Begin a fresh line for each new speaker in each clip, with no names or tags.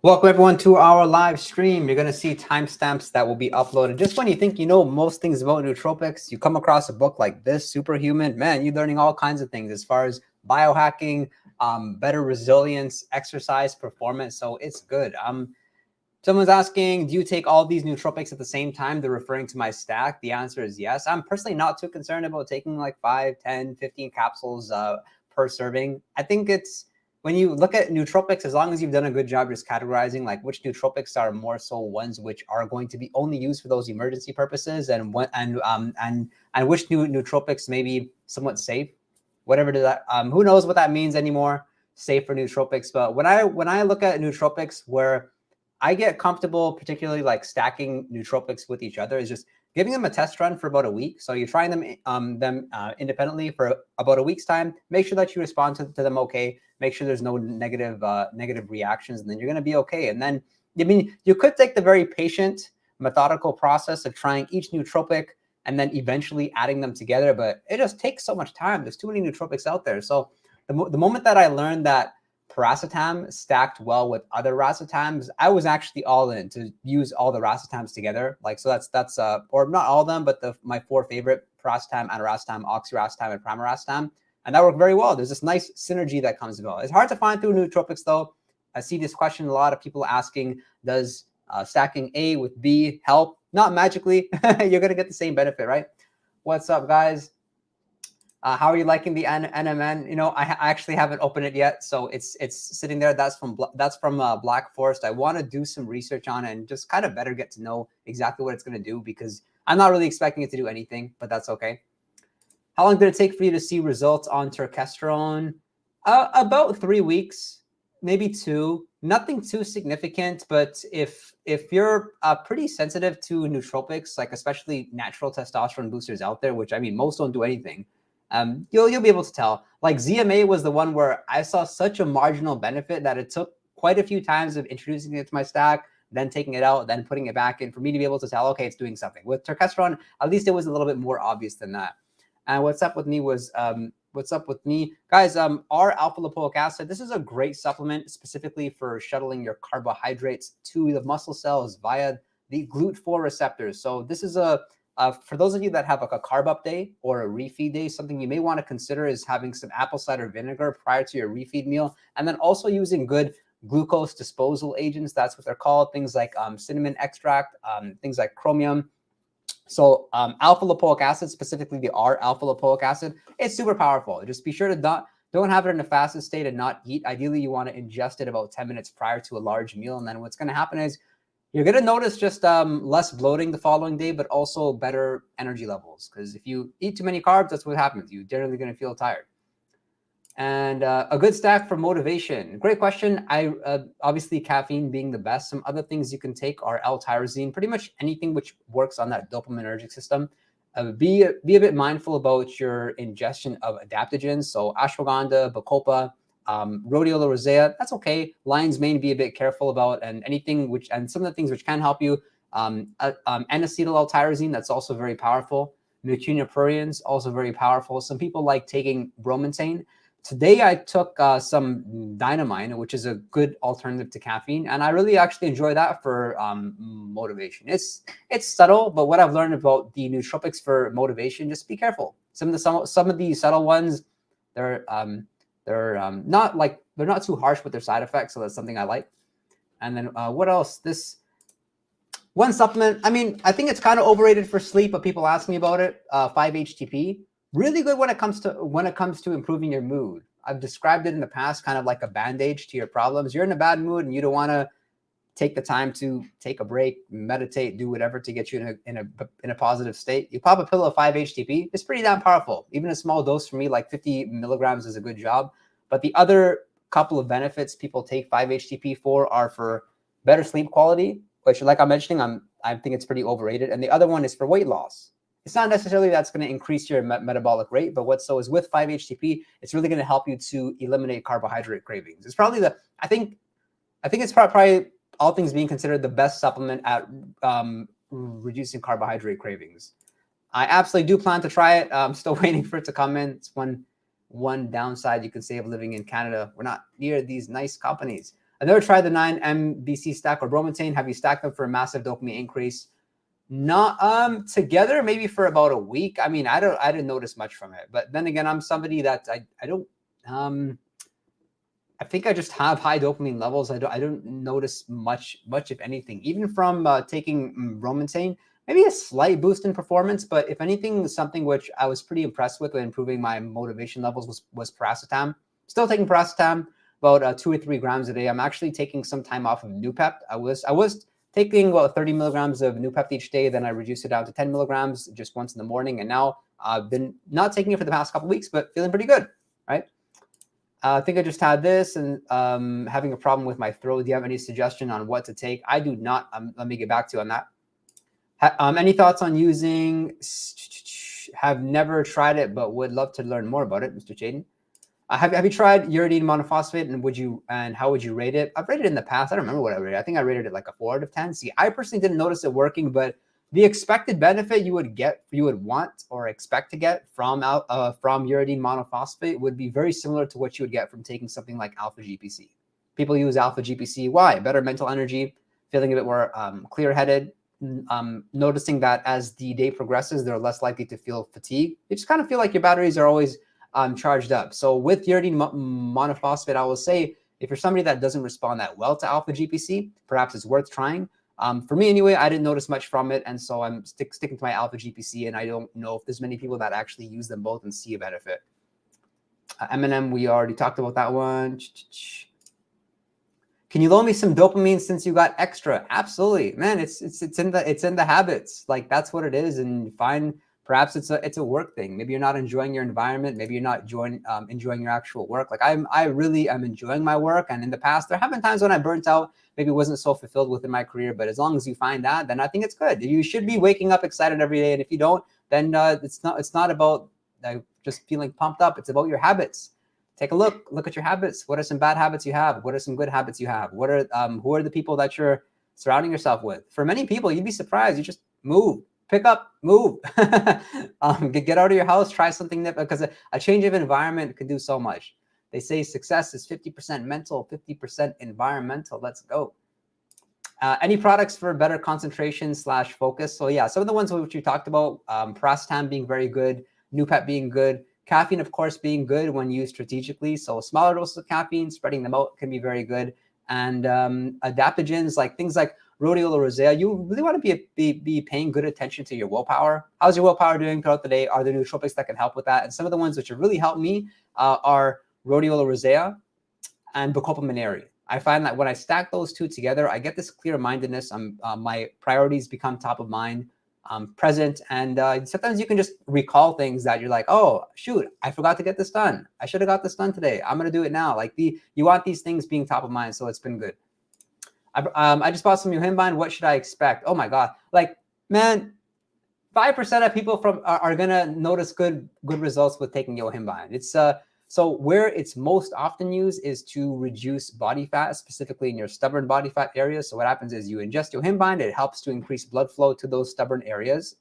Welcome everyone to our live stream. You're going to see timestamps that will be uploaded. Just when you think you know most things about nootropics, you come across a book like this, Superhuman. Man, you're learning all kinds of things as far as biohacking, better resilience, exercise, performance. So it's good. Someone's asking, do you take all these nootropics at the same time? They're referring to my stack. The answer is yes. I'm personally not too concerned about taking like 5, 10, 15 capsules per serving. I think it's, when you look at nootropics, as long as you've done a good job just categorizing like which nootropics are more so ones which are going to be only used for those emergency purposes, and which nootropics may be somewhat safe, whatever that who knows what that means anymore, safe for nootropics. But when I look at nootropics, where I get comfortable, particularly like stacking nootropics with each other, is just giving them a test run for about a week. So you're trying them independently for about a week's time. Make sure that you respond to them okay. Make sure there's no negative reactions, and then you're going to be okay. And then, I mean, you could take the very patient, methodical process of trying each nootropic and then eventually adding them together. But it just takes so much time. There's too many nootropics out there. So the moment that I learned that piracetam stacked well with other racetams, I was actually all in to use all the racetams together. Like, so that's or not all of them, but my 4 favorite: piracetam, aniracetam, oxiracetam, and primaracetam. And that worked very well. There's this nice synergy that comes about. It's hard to find through nootropics though. I see this question a lot of people asking, does stacking A with B help? Not magically. You're going to get the same benefit, right? What's up, guys? How are you liking the NMN? You know, I actually haven't opened it yet, so it's sitting there. That's from Black Forest. I want to do some research on it and just kind of better get to know exactly what it's going to do, because I'm not really expecting it to do anything, but that's okay. How long did it take for you to see results on Turkesterone? About 3 weeks, maybe 2. Nothing too significant, but if you're pretty sensitive to nootropics, like especially natural testosterone boosters out there, which I mean most don't do anything, you'll be able to tell. Like ZMA was the one where I saw such a marginal benefit that it took quite a few times of introducing it to my stack, then taking it out, then putting it back in for me to be able to tell, okay, it's doing something. With Turkesterone, at least it was a little bit more obvious than that. And what's up with me was, guys, our alpha lipoic acid, this is a great supplement specifically for shuttling your carbohydrates to the muscle cells via the GLUT4 receptors. So this is for those of you that have like a carb up day or a refeed day, something you may want to consider is having some apple cider vinegar prior to your refeed meal, and then also using good glucose disposal agents. That's what they're called. Things like cinnamon extract, things like chromium. So alpha lipoic acid, specifically the R-alpha lipoic acid, it's super powerful. Just be sure to don't have it in a fasted state and not eat. Ideally, you want to ingest it about 10 minutes prior to a large meal. And then what's going to happen is you're going to notice just less bloating the following day, but also better energy levels. Because if you eat too many carbs, that's what happens. You're generally going to feel tired. And a good stack for motivation. Great question. Obviously caffeine being the best. Some other things you can take are L-tyrosine, pretty much anything which works on that dopaminergic system. Be a bit mindful about your ingestion of adaptogens. So ashwagandha, bacopa, rhodiola rosea, that's okay. Lion's mane, be a bit careful about, and some of the things which can help you. N-acetyl L-tyrosine, that's also very powerful. Mucuna pruriens, also very powerful. Some people like taking bromantane. Today, I took some Dynamine, which is a good alternative to caffeine, and I really actually enjoy that for motivation. It's subtle, but what I've learned about the nootropics for motivation, just be careful. Some of the subtle ones, they're not too harsh with their side effects, so that's something I like. And then what else? This one supplement, I mean, I think it's kind of overrated for sleep, but people ask me about it. 5-HTP. Really good when it comes to improving your mood. I've described it in the past kind of like a band-aid to your problems. You're in a bad mood and you don't want to take the time to take a break, meditate, do whatever to get you in a positive state. You pop a pill of 5-HTP. It's pretty damn powerful. Even a small dose for me, like 50 milligrams, is a good job. But the other couple of benefits people take 5-HTP for are for better sleep quality, which, like I'm mentioning, I think it's pretty overrated. And the other one is for weight loss. It's not necessarily that's going to increase your metabolic rate, but is with 5-HTP, it's really going to help you to eliminate carbohydrate cravings. It's probably I think it's probably, all things being considered, the best supplement at reducing carbohydrate cravings. I absolutely do plan to try it. I'm still waiting for it to come in. It's one one downside you can say of living in Canada. We're not near these nice companies. I've never tried the 9-MBC stack or bromotain. Have you stacked them for a massive dopamine increase? Not together, maybe for about a week. I mean, I didn't notice much from it. But then again, I'm somebody that I don't I think I just have high dopamine levels. I don't notice much if anything, even from taking bromotain. Maybe a slight boost in performance, but if anything, something which I was pretty impressed with when improving my motivation levels was paracetam. Still taking paracetam, about 2 or 3 grams a day. I'm actually taking some time off of Noopept. I was taking about 30 milligrams of Noopept each day. Then I reduced it down to 10 milligrams just once in the morning. And now I've been not taking it for the past couple of weeks, but feeling pretty good, right? I think I just had this and having a problem with my throat. Do you have any suggestion on what to take? I do not. Let me get back to you on that. Any thoughts on using? Have never tried it, but would love to learn more about it, Mr. Chaden. Have you tried uridine monophosphate, and how would you rate it? I've rated it in the past. I don't remember what I rated. I think I rated it like a 4 out of 10. See, I personally didn't notice it working, but the expected benefit you would want or expect to get from uridine monophosphate would be very similar to what you would get from taking something like alpha GPC. People use alpha GPC. Why? Better mental energy, feeling a bit more clear-headed, noticing that as the day progresses, they're less likely to feel fatigue. You just kind of feel like your batteries are always charged up. So with uridine monophosphate, I will say, if you're somebody that doesn't respond that well to alpha GPC, perhaps it's worth trying. For me anyway, I didn't notice much from it, and so I'm sticking to my alpha GPC, and I don't know if there's many people that actually use them both and see a benefit. M&M, we already talked about that one. Can you loan me some dopamine since you got extra? Absolutely, man. It's in the habits. Like, that's what it is. And fine, perhaps it's a work thing. Maybe you're not enjoying your environment. Maybe you're not enjoying your actual work. Like I really am enjoying my work. And in the past, there have been times when I burnt out. Maybe wasn't so fulfilled within my career. But as long as you find that, then I think it's good. You should be waking up excited every day. And if you don't, then it's not about just feeling pumped up. It's about your habits. Take a look at your habits. What are some bad habits you have? What are some good habits you have? What are who are the people that you're surrounding yourself with? For many people, you'd be surprised. You just move, pick up, move, get out of your house, try something different, because a change of environment can do so much. They say success is 50% mental, 50% environmental. Let's go. Any products for better concentration / focus? So yeah, some of the ones which we talked about, paracetam being very good, Noopept being good. Caffeine, of course, being good when used strategically. So smaller doses of caffeine, spreading them out can be very good. And adaptogens, like things like rhodiola rosea, you really want to be paying good attention to your willpower. How's your willpower doing throughout the day? Are there nootropics that can help with that? And some of the ones which have really helped me are rhodiola rosea and Bacopa monnieri. I find that when I stack those two together, I get this clear-mindedness. My priorities become top of mind. Present, and sometimes you can just recall things that you're like, oh shoot, I forgot to get this done. I should have got this done today. I'm gonna do it now. Like you want these things being top of mind, so it's been good. I just bought some Yohimbine. What should I expect? Oh my god, like man, 5% of people are gonna notice good results with taking Yohimbine. It's so where it's most often used is to reduce body fat, specifically in your stubborn body fat areas. So what happens is you ingest Yohimbine, it helps to increase blood flow to those stubborn areas.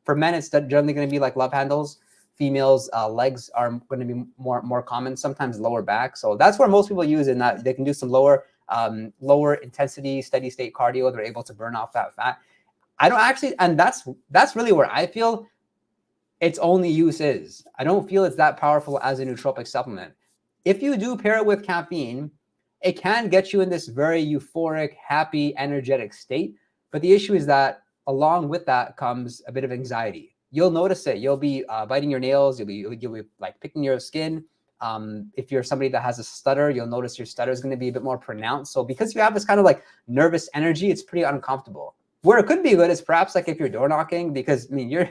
For men, it's generally going to be like love handles. Females, legs are going to be more common, sometimes lower back. So that's where most people use it, and that they can do some lower intensity, steady state cardio. They're able to burn off that fat. I don't actually, and that's really where I feel its only use is. I don't feel it's that powerful as a nootropic supplement. If you do pair it with caffeine, it can get you in this very euphoric, happy, energetic state. But the issue is that along with that comes a bit of anxiety. You'll notice it. You'll be biting your nails. You'll be like picking your skin. If you're somebody that has a stutter, you'll notice your stutter is going to be a bit more pronounced. So because you have this kind of like nervous energy, it's pretty uncomfortable. Where it could be good is perhaps like if you're door knocking, because I mean you're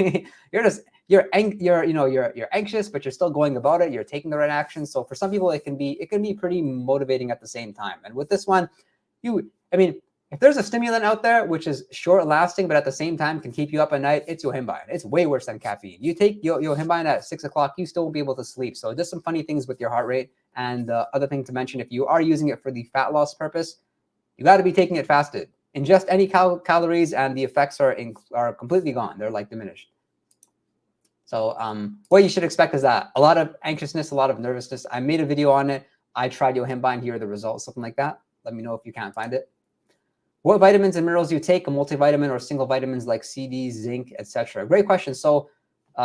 anxious, but you're still going about it. You're taking the right action. So for some people, it can be pretty motivating at the same time. And with this one, if there's a stimulant out there which is short lasting, but at the same time can keep you up at night, it's Yohimbine. It's way worse than caffeine. You take Yohimbine at 6 o'clock, you still won't be able to sleep. So just some funny things with your heart rate. And the other thing to mention, if you are using it for the fat loss purpose, you got to be taking it fasted. Ingest any calories and the effects are completely gone. They're like diminished. So what you should expect is that a lot of anxiousness, a lot of nervousness. I made a video on it. I tried Yohimbine. Here are the results, something like that. Let me know if you can't find it. What vitamins and minerals do you take? A multivitamin or single vitamins like C, D, zinc, etc.? Great question. So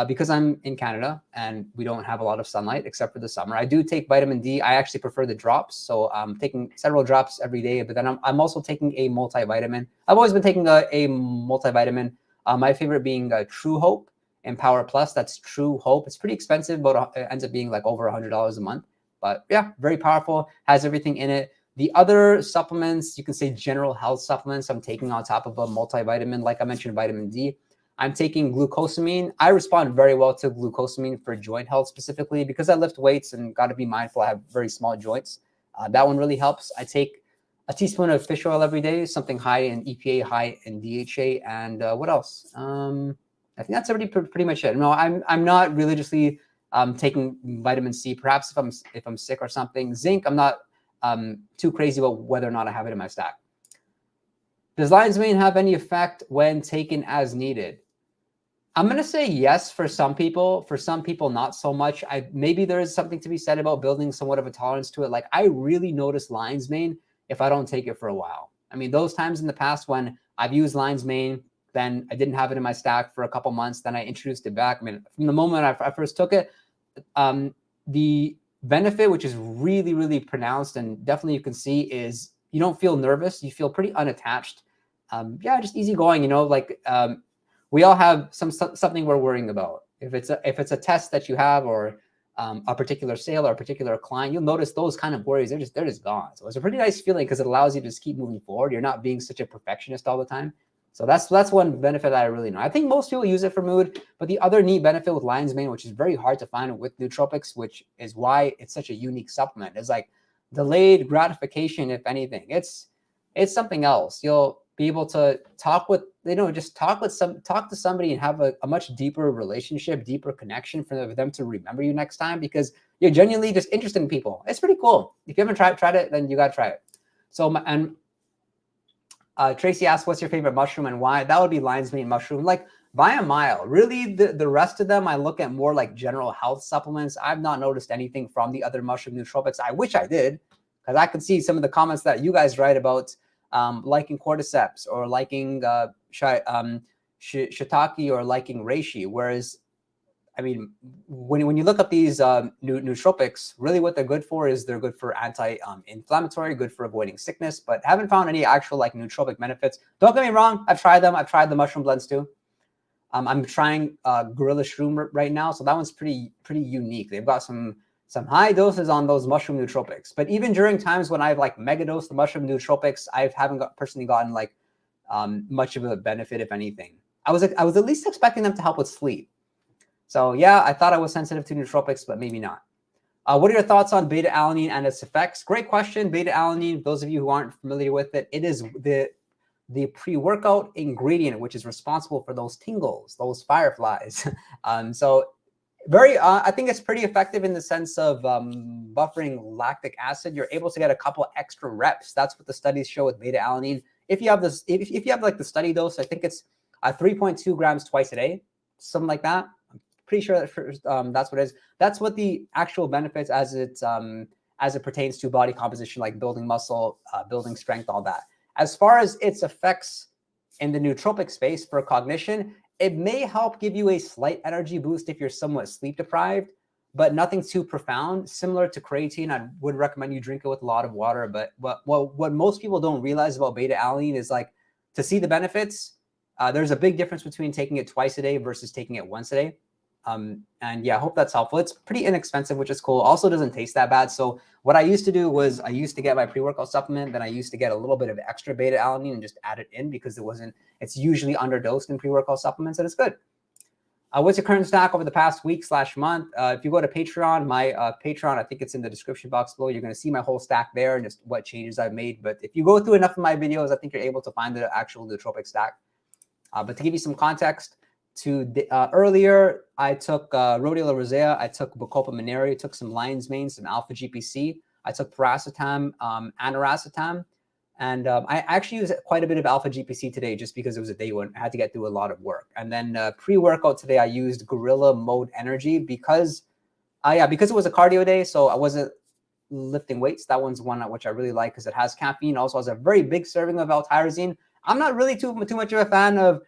because I'm in Canada and we don't have a lot of sunlight except for the summer, I do take vitamin D. I actually prefer the drops. So I'm taking several drops every day, but then I'm also taking a multivitamin. I've always been taking a multivitamin. My favorite being True Hope and Power Plus. That's True Hope. It's pretty expensive, but it ends up being like over $100 a month. But yeah, very powerful, has everything in it. The other supplements, you can say general health supplements I'm taking on top of a multivitamin, like I mentioned, vitamin D. I'm taking glucosamine. I respond very well to glucosamine for joint health specifically because I lift weights and got to be mindful I have very small joints. That one really helps. I take a teaspoon of fish oil every day, something high in EPA, high in DHA, and what else? I think that's pretty much it. No, I'm not religiously taking vitamin C. Perhaps if I'm sick or something. Zinc, I'm not too crazy about whether or not I have it in my stack. Does lion's mane have any effect when taken as needed? I'm going to say yes for some people. For some people, not so much. Maybe there is something to be said about building somewhat of a tolerance to it. Like I really notice lion's mane if I don't take it for a while. I mean, those times in the past when I've used lion's mane, then I didn't have it in my stack for a couple months. Then I introduced it back. I mean, from the moment I first took it, the benefit, which is really, really pronounced and definitely you can see, is you don't feel nervous. You feel pretty unattached. Yeah, just easygoing, you know, like we all have something we're worrying about. If it's a test that you have or a particular sale or a particular client, you'll notice those kind of worries, they're just gone. So it's a pretty nice feeling because it allows you to just keep moving forward. You're not being such a perfectionist all the time. So that's one benefit that I really know. I think most people use it for mood, but the other neat benefit with lion's mane, which is very hard to find with nootropics, which is why it's such a unique supplement, is like delayed gratification. If anything, it's something else. You'll be able to talk with, just talk to somebody and have a much deeper relationship, deeper connection for them to remember you next time because you're genuinely just interested in people. It's pretty cool. If you haven't tried it, then you got to try it. So, Tracy asked, what's your favorite mushroom and why? That would be lion's mane mushroom, like by a mile. Really, the rest of them, I look at more like general health supplements. I've not noticed anything from the other mushroom nootropics. I wish I did, because I could see some of the comments that you guys write about liking cordyceps or liking shiitake or liking reishi. Whereas, I mean, when you look up these nootropics, really what they're good for is they're good for anti-inflammatory, good for avoiding sickness, but haven't found any actual like nootropic benefits. Don't get me wrong, I've tried them. I've tried the mushroom blends too. I'm trying Gorilla Shroom right now, so that one's pretty unique. They've got some high doses on those mushroom nootropics, but even during times when I've like mega dosed the mushroom nootropics, I haven't personally gotten like much of a benefit, if anything. I was at least expecting them to help with sleep. So yeah, I thought I was sensitive to nootropics, but maybe not. What are your thoughts on beta alanine and its effects? Great question. Beta alanine, those of you who aren't familiar with it, it is the pre-workout ingredient, which is responsible for those tingles, those fireflies. So very, I think it's pretty effective in the sense of buffering lactic acid. You're able to get a couple extra reps. That's what the studies show with beta alanine. If you have this, if you have like the study dose, I think it's 3.2 grams twice a day, something like that. Pretty sure that's what it is. That's what the actual benefits as it pertains to body composition, like building muscle, building strength, all that. As far as its effects in the nootropic space for cognition, it may help give you a slight energy boost if you're somewhat sleep deprived, but nothing too profound. Similar to creatine, I would recommend you drink it with a lot of water. But what most people don't realize about beta alanine is like to see the benefits, there's a big difference between taking it twice a day versus taking it once a day. And yeah, I hope that's helpful. It's pretty inexpensive, which is cool. Also doesn't taste that bad. So what I used to do was I used to get my pre-workout supplement, then I used to get a little bit of extra beta alanine and just add it in because it's usually underdosed in pre-workout supplements and it's good. What's your current stack over the past week/month? If you go to Patreon, my Patreon, I think it's in the description box below. You're going to see my whole stack there and just what changes I've made. But if you go through enough of my videos, I think you're able to find the actual nootropic stack. But to give you some context, earlier, I took rhodiola rosea, I took bacopa monnieri, took some lion's mane, some alpha GPC, I took piracetam, aniracetam, And I actually used quite a bit of alpha GPC today just because it was a day when I had to get through a lot of work. And then pre-workout today, I used Gorilla Mode Energy because it was a cardio day, so I wasn't lifting weights. That one's one which I really like because it has caffeine. Also has a very big serving of L-tyrosine. I'm not really too much of a fan of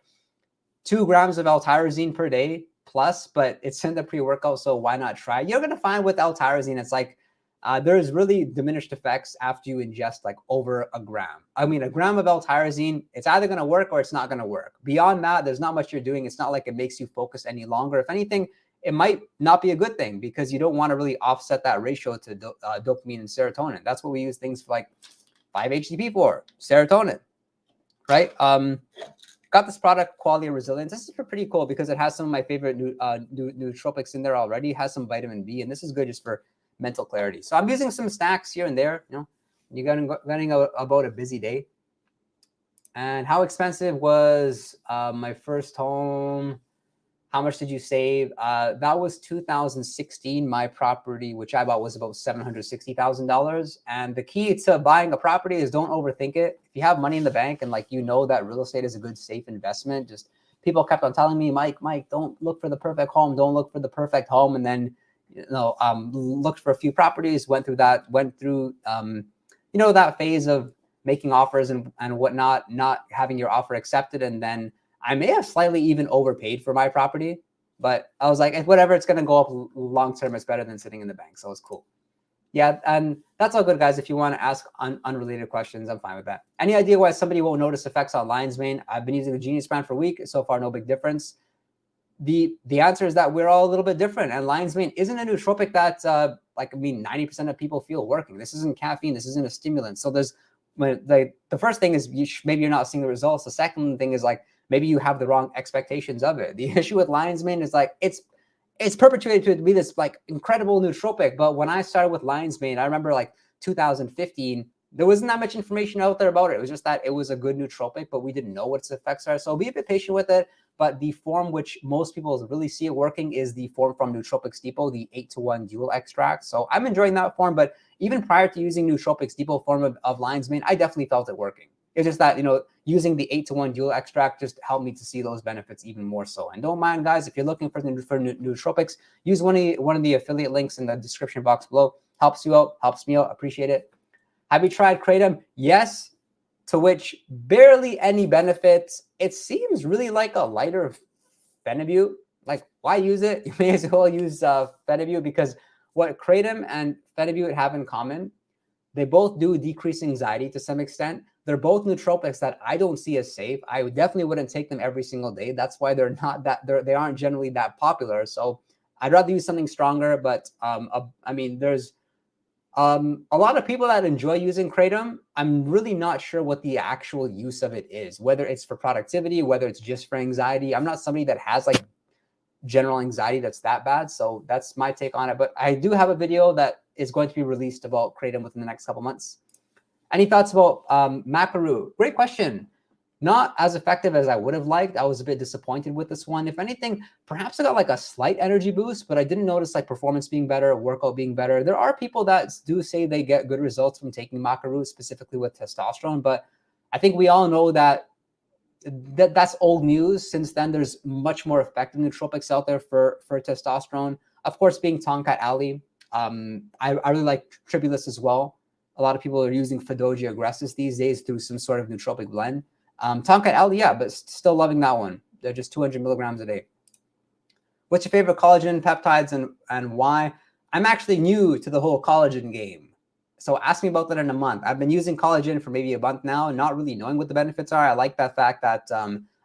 2 grams of L-tyrosine per day plus, but it's in the pre-workout, so why not try? You're going to find with L-tyrosine, it's like there's really diminished effects after you ingest like over a gram. I mean, a gram of L-tyrosine, it's either going to work or it's not going to work. Beyond that, there's not much you're doing. It's not like it makes you focus any longer. If anything, it might not be a good thing because you don't want to really offset that ratio to dopamine and serotonin. That's what we use things for like 5-HTP for, serotonin, right? Got this product, Quality and Resilience. This is pretty cool because it has some of my favorite nootropics in there already. It has some vitamin B, and this is good just for mental clarity. So I'm using some snacks here and there. You know, you're getting about a busy day. And how expensive was my first home? How much did you save? That was 2016. My property, which I bought, was about $760,000. And the key to buying a property is don't overthink it. If you have money in the bank and like you know that real estate is a good, safe investment, just people kept on telling me, Mike, don't look for the perfect home. Don't look for the perfect home. And then, looked for a few properties, went through that phase of making offers and whatnot, not having your offer accepted, and then I may have slightly even overpaid for my property, but I was like, whatever, it's going to go up long term. It's better than sitting in the bank. So it's cool. Yeah. And that's all good, guys. If you want to ask unrelated questions, I'm fine with that. Any idea why somebody won't notice effects on lion's mane? I've been using the Genius brand for a week. So far, no big difference. The answer is that we're all a little bit different. And lion's mane isn't a nootropic that 90% of people feel working. This isn't caffeine. This isn't a stimulant. So there's the first thing is maybe you're not seeing the results. The second thing is like, maybe you have the wrong expectations of it. The issue with lion's mane is like it's perpetuated to be this like incredible nootropic. But when I started with lion's mane, I remember like 2015, there wasn't that much information out there about it. It was just that it was a good nootropic, but we didn't know what its effects are. So be a bit patient with it. But the form which most people really see it working is the form from Nootropics Depot, the 8-to-1 dual extract. So I'm enjoying that form. But even prior to using Nootropics Depot form of lion's mane, I definitely felt it working. It's just that, using the 8-to-1 dual extract just helped me to see those benefits even more so. And don't mind, guys, if you're looking for nootropics, use one of the affiliate links in the description box below. Helps you out, helps me out. Appreciate it. Have you tried Kratom? Yes, to which barely any benefits. It seems really like a lighter Phenibut. Like, why use it? You may as well use Phenibut, because what Kratom and Phenibut have in common, they both do decrease anxiety to some extent. They're both nootropics that I don't see as safe. I definitely wouldn't take them every single day. That's why they aren't generally that popular. So I'd rather use something stronger. But there's a lot of people that enjoy using Kratom. I'm really not sure what the actual use of it is, whether it's for productivity, whether it's just for anxiety. I'm not somebody that has like general anxiety that's that bad. So that's my take on it. But I do have a video that is going to be released about Kratom within the next couple months. Any thoughts about Maca Root? Great question. Not as effective as I would have liked. I was a bit disappointed with this one. If anything, perhaps I got like a slight energy boost, but I didn't notice like performance being better, workout being better. There are people that do say they get good results from taking Maca Root, specifically with testosterone. But I think we all know that that's old news. Since then, there's much more effective nootropics out there for testosterone. Of course, being Tonkat Ali. I really like Tribulus as well. A lot of people are using Fedogia agressus these days through some sort of nootropic blend. Tonkat Ali, yeah, but still loving that one. They're just 200 milligrams a day. What's your favorite collagen peptides and why? I'm actually new to the whole collagen game. So ask me about that in a month. I've been using collagen for maybe a month now, not really knowing what the benefits are. I like that fact that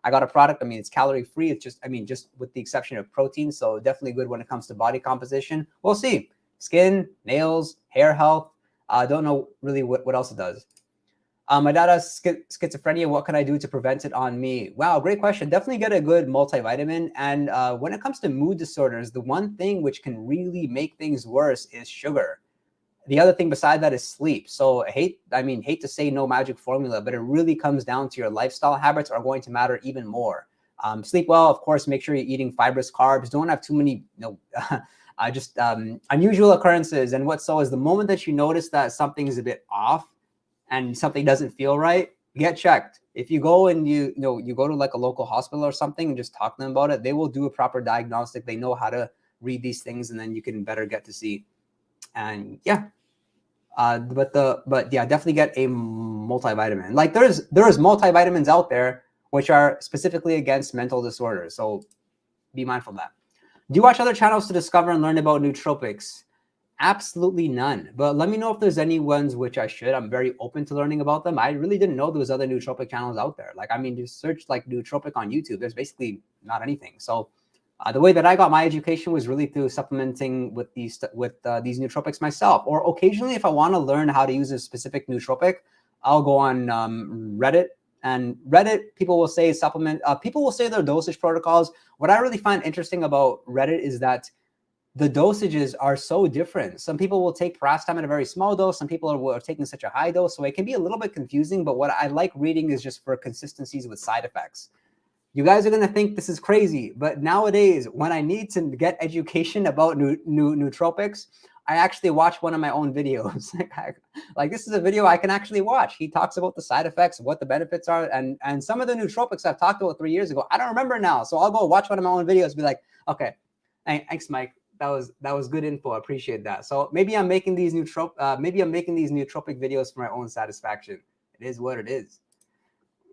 I got a product. I mean, it's calorie free. It's just with the exception of protein. So definitely good when it comes to body composition. We'll see. Skin, nails, hair health. I don't know really what else it does. My dad has schizophrenia. What can I do to prevent it on me? Wow, great question. Definitely get a good multivitamin. And when it comes to mood disorders, the one thing which can really make things worse is sugar. The other thing beside that is sleep. So hate to say no magic formula, but it really comes down to your lifestyle habits are going to matter even more. Sleep well, of course, make sure you're eating fibrous carbs. Don't have too many, unusual occurrences. And what so is the moment that you notice that something is a bit off and something doesn't feel right, get checked. If you go and you go to like a local hospital or something and just talk to them about it, they will do a proper diagnostic. They know how to read these things, and then you can better get to see. And yeah, but yeah, definitely get a multivitamin. Like there is multivitamins out there which are specifically against mental disorders. So be mindful of that. Do you watch other channels to discover and learn about nootropics? Absolutely none. But let me know if there's any ones which I should. I'm very open to learning about them. I really didn't know there was other nootropic channels out there. Like, I mean, just search like nootropic on YouTube. There's basically not anything. So the way that I got my education was really through supplementing with these nootropics myself. Or occasionally, if I want to learn how to use a specific nootropic, I'll go on Reddit. And Reddit, people will say people will say their dosage protocols. What I really find interesting about Reddit is that the dosages are so different. Some people will take paracetamol at a very small dose. Some people are taking such a high dose. So it can be a little bit confusing. But what I like reading is just for consistencies with side effects. You guys are going to think this is crazy. But nowadays, when I need to get education about nootropics, I actually watch one of my own videos. Like this is a video I can actually watch. He talks about the side effects, what the benefits are. And some of the nootropics I've talked about 3 years ago, I don't remember now. So I'll go watch one of my own videos and be like, okay, thanks, Mike. That was good info. I appreciate that. So maybe I'm making these nootropic videos for my own satisfaction. It is what it is.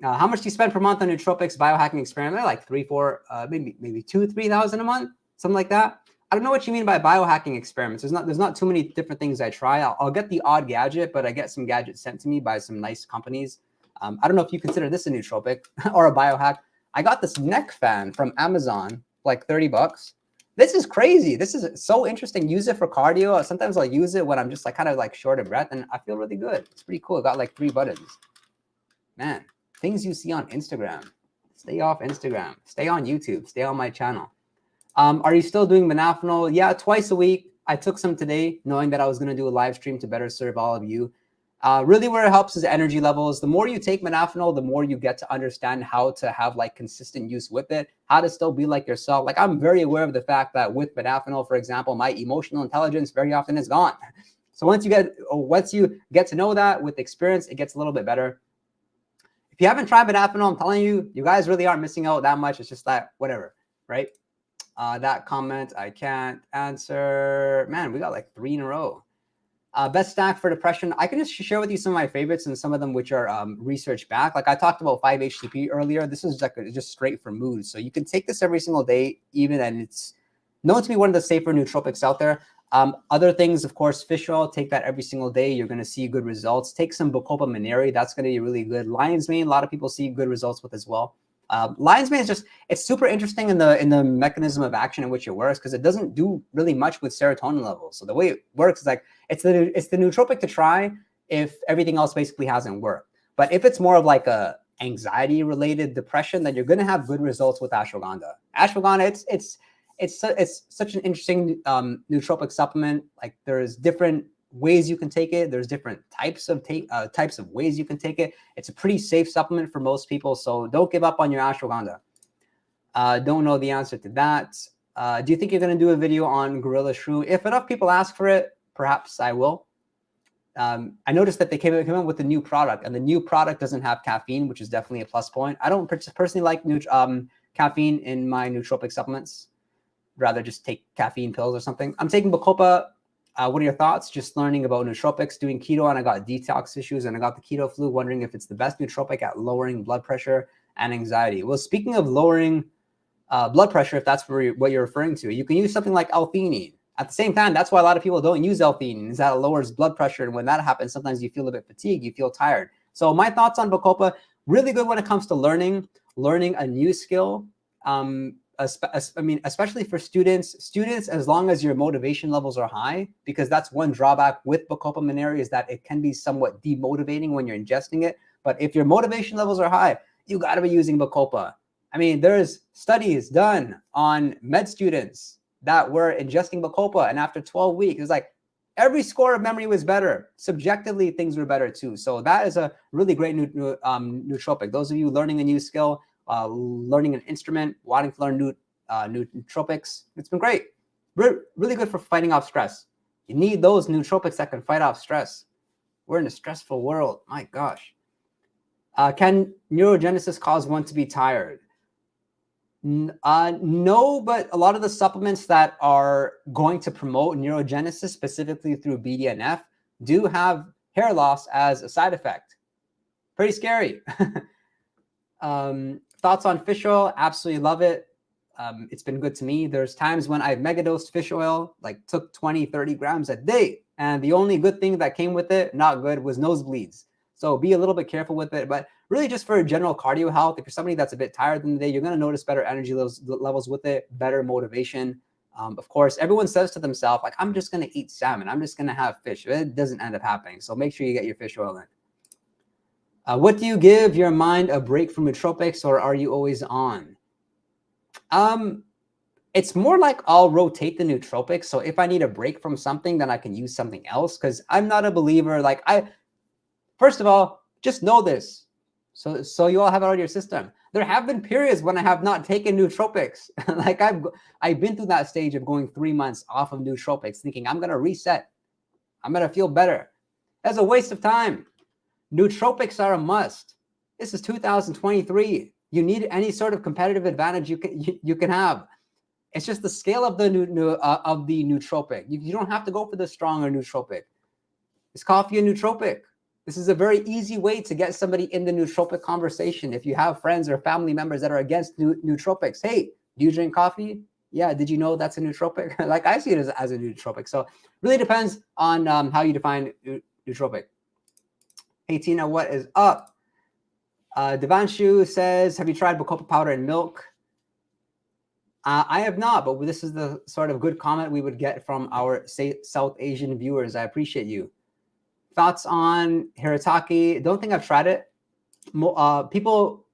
How much do you spend per month on nootropics biohacking experiment? Like 3, 4, maybe 2,000-3,000 a month, something like that. I don't know what you mean by biohacking experiments. There's not too many different things I try. I'll get the odd gadget, but I get some gadgets sent to me by some nice companies. I don't know if you consider this a nootropic or a biohack. I got this neck fan from Amazon, like $30. This is crazy. This is so interesting. Use it for cardio. Sometimes I'll use it when I'm just like kind of like short of breath, and I feel really good. It's pretty cool. It got like 3 buttons. Man, things you see on Instagram. Stay off Instagram. Stay on YouTube. Stay on my channel. Are you still doing modafinil? Yeah, twice a week. I took some today, knowing that I was going to do a live stream to better serve all of you. Really where it helps is energy levels. The more you take modafinil, the more you get to understand how to have like consistent use with it, how to still be like yourself. Like I'm very aware of the fact that with modafinil, for example, my emotional intelligence very often is gone. So once you get to know that with experience, it gets a little bit better. If you haven't tried modafinil, I'm telling you, you guys really aren't missing out that much. It's just that whatever, right? That comment I can't answer. Man, we got like 3 in a row. Best stack for depression. I can just share with you some of my favorites and some of them which are research back. Like I talked about 5-HTP earlier. This is like just straight for mood. So you can take this every single day, even, and it's known to be one of the safer nootropics out there. Other things, of course, fish oil. Take that every single day. You're going to see good results. Take some Bacopa Monnieri. That's going to be really good. Lion's mane, a lot of people see good results with as well. Lion's mane is just, it's super interesting in the mechanism of action in which it works, because it doesn't do really much with serotonin levels. So the way it works is like, it's the nootropic to try if everything else basically hasn't worked. But if it's more of like a anxiety related depression, then you're going to have good results with ashwagandha. Ashwagandha, it's such an interesting nootropic supplement. Like there's different ways you can take it. There's different types of ways you can take it. It's a pretty safe supplement for most people. So don't give up on your ashwagandha. Don't know the answer to that. Do you think you're going to do a video on Gorilla Shroom? If enough people ask for it, perhaps I will. I noticed that they came up with a new product, and the new product doesn't have caffeine, which is definitely a plus point. I don't personally like caffeine in my nootropic supplements. Rather just take caffeine pills or something. I'm taking Bacopa. What are your thoughts? Just learning about nootropics, doing keto, and I got detox issues, and I got the keto flu, wondering if it's the best nootropic at lowering blood pressure and anxiety. Well, speaking of lowering blood pressure, if that's what you're referring to, you can use something like L-theanine. At the same time, that's why a lot of people don't use L-theanine, is that it lowers blood pressure. And when that happens, sometimes you feel a bit fatigued, you feel tired. So my thoughts on Bacopa, really good when it comes to learning a new skill. I mean, especially for students, as long as your motivation levels are high, because that's one drawback with Bacopa Monnieri, is that it can be somewhat demotivating when you're ingesting it. But if your motivation levels are high, you got to be using Bacopa. I mean, there's studies done on med students that were ingesting Bacopa, and after 12 weeks, it's like every score of memory was better. Subjectively, things were better too. So that is a really great nootropic. Those of you learning a new skill, learning an instrument, wanting to learn nootropics, it's been great. Really good for fighting off stress. You need those nootropics that can fight off stress. We're in a stressful world. My gosh. Can neurogenesis cause one to be tired? No, but a lot of the supplements that are going to promote neurogenesis, specifically through BDNF, do have hair loss as a side effect. Pretty scary. Thoughts on fish oil? Absolutely love it. It's been good to me. There's times when I've megadosed fish oil, like took 20, 30 grams a day. And the only good thing that came with it, not good, was nosebleeds. So be a little bit careful with it. But really just for general cardio health, if you're somebody that's a bit tired in the day, you're going to notice better energy levels with it, better motivation. Of course, everyone says to themselves, like, I'm just going to eat salmon. I'm just going to have fish. It doesn't end up happening. So make sure you get your fish oil in. What do you give your mind a break from nootropics, or are you always on? It's more like I'll rotate the nootropics. So if I need a break from something, then I can use something else, because I'm not a believer. Like, first of all, just know this. So you all have it out of your system. There have been periods when I have not taken nootropics. Like I've been through that stage of going 3 months off of nootropics, thinking I'm going to reset. I'm going to feel better. That's a waste of time. Nootropics are a must. This is 2023. You need any sort of competitive advantage you can have. It's just the scale of the nootropic. You don't have to go for the stronger nootropic. Is coffee a nootropic? This is a very easy way to get somebody in the nootropic conversation. If you have friends or family members that are against nootropics, hey, do you drink coffee? Yeah, did you know that's a nootropic? Like, I see it as a nootropic. So really depends on how you define nootropic. Hey, Tina, what is up? Devanshu says, have you tried bacopa powder in milk? I have not, but this is the sort of good comment we would get from our South Asian viewers. I appreciate you. Thoughts on Hirataki? Don't think I've tried it. People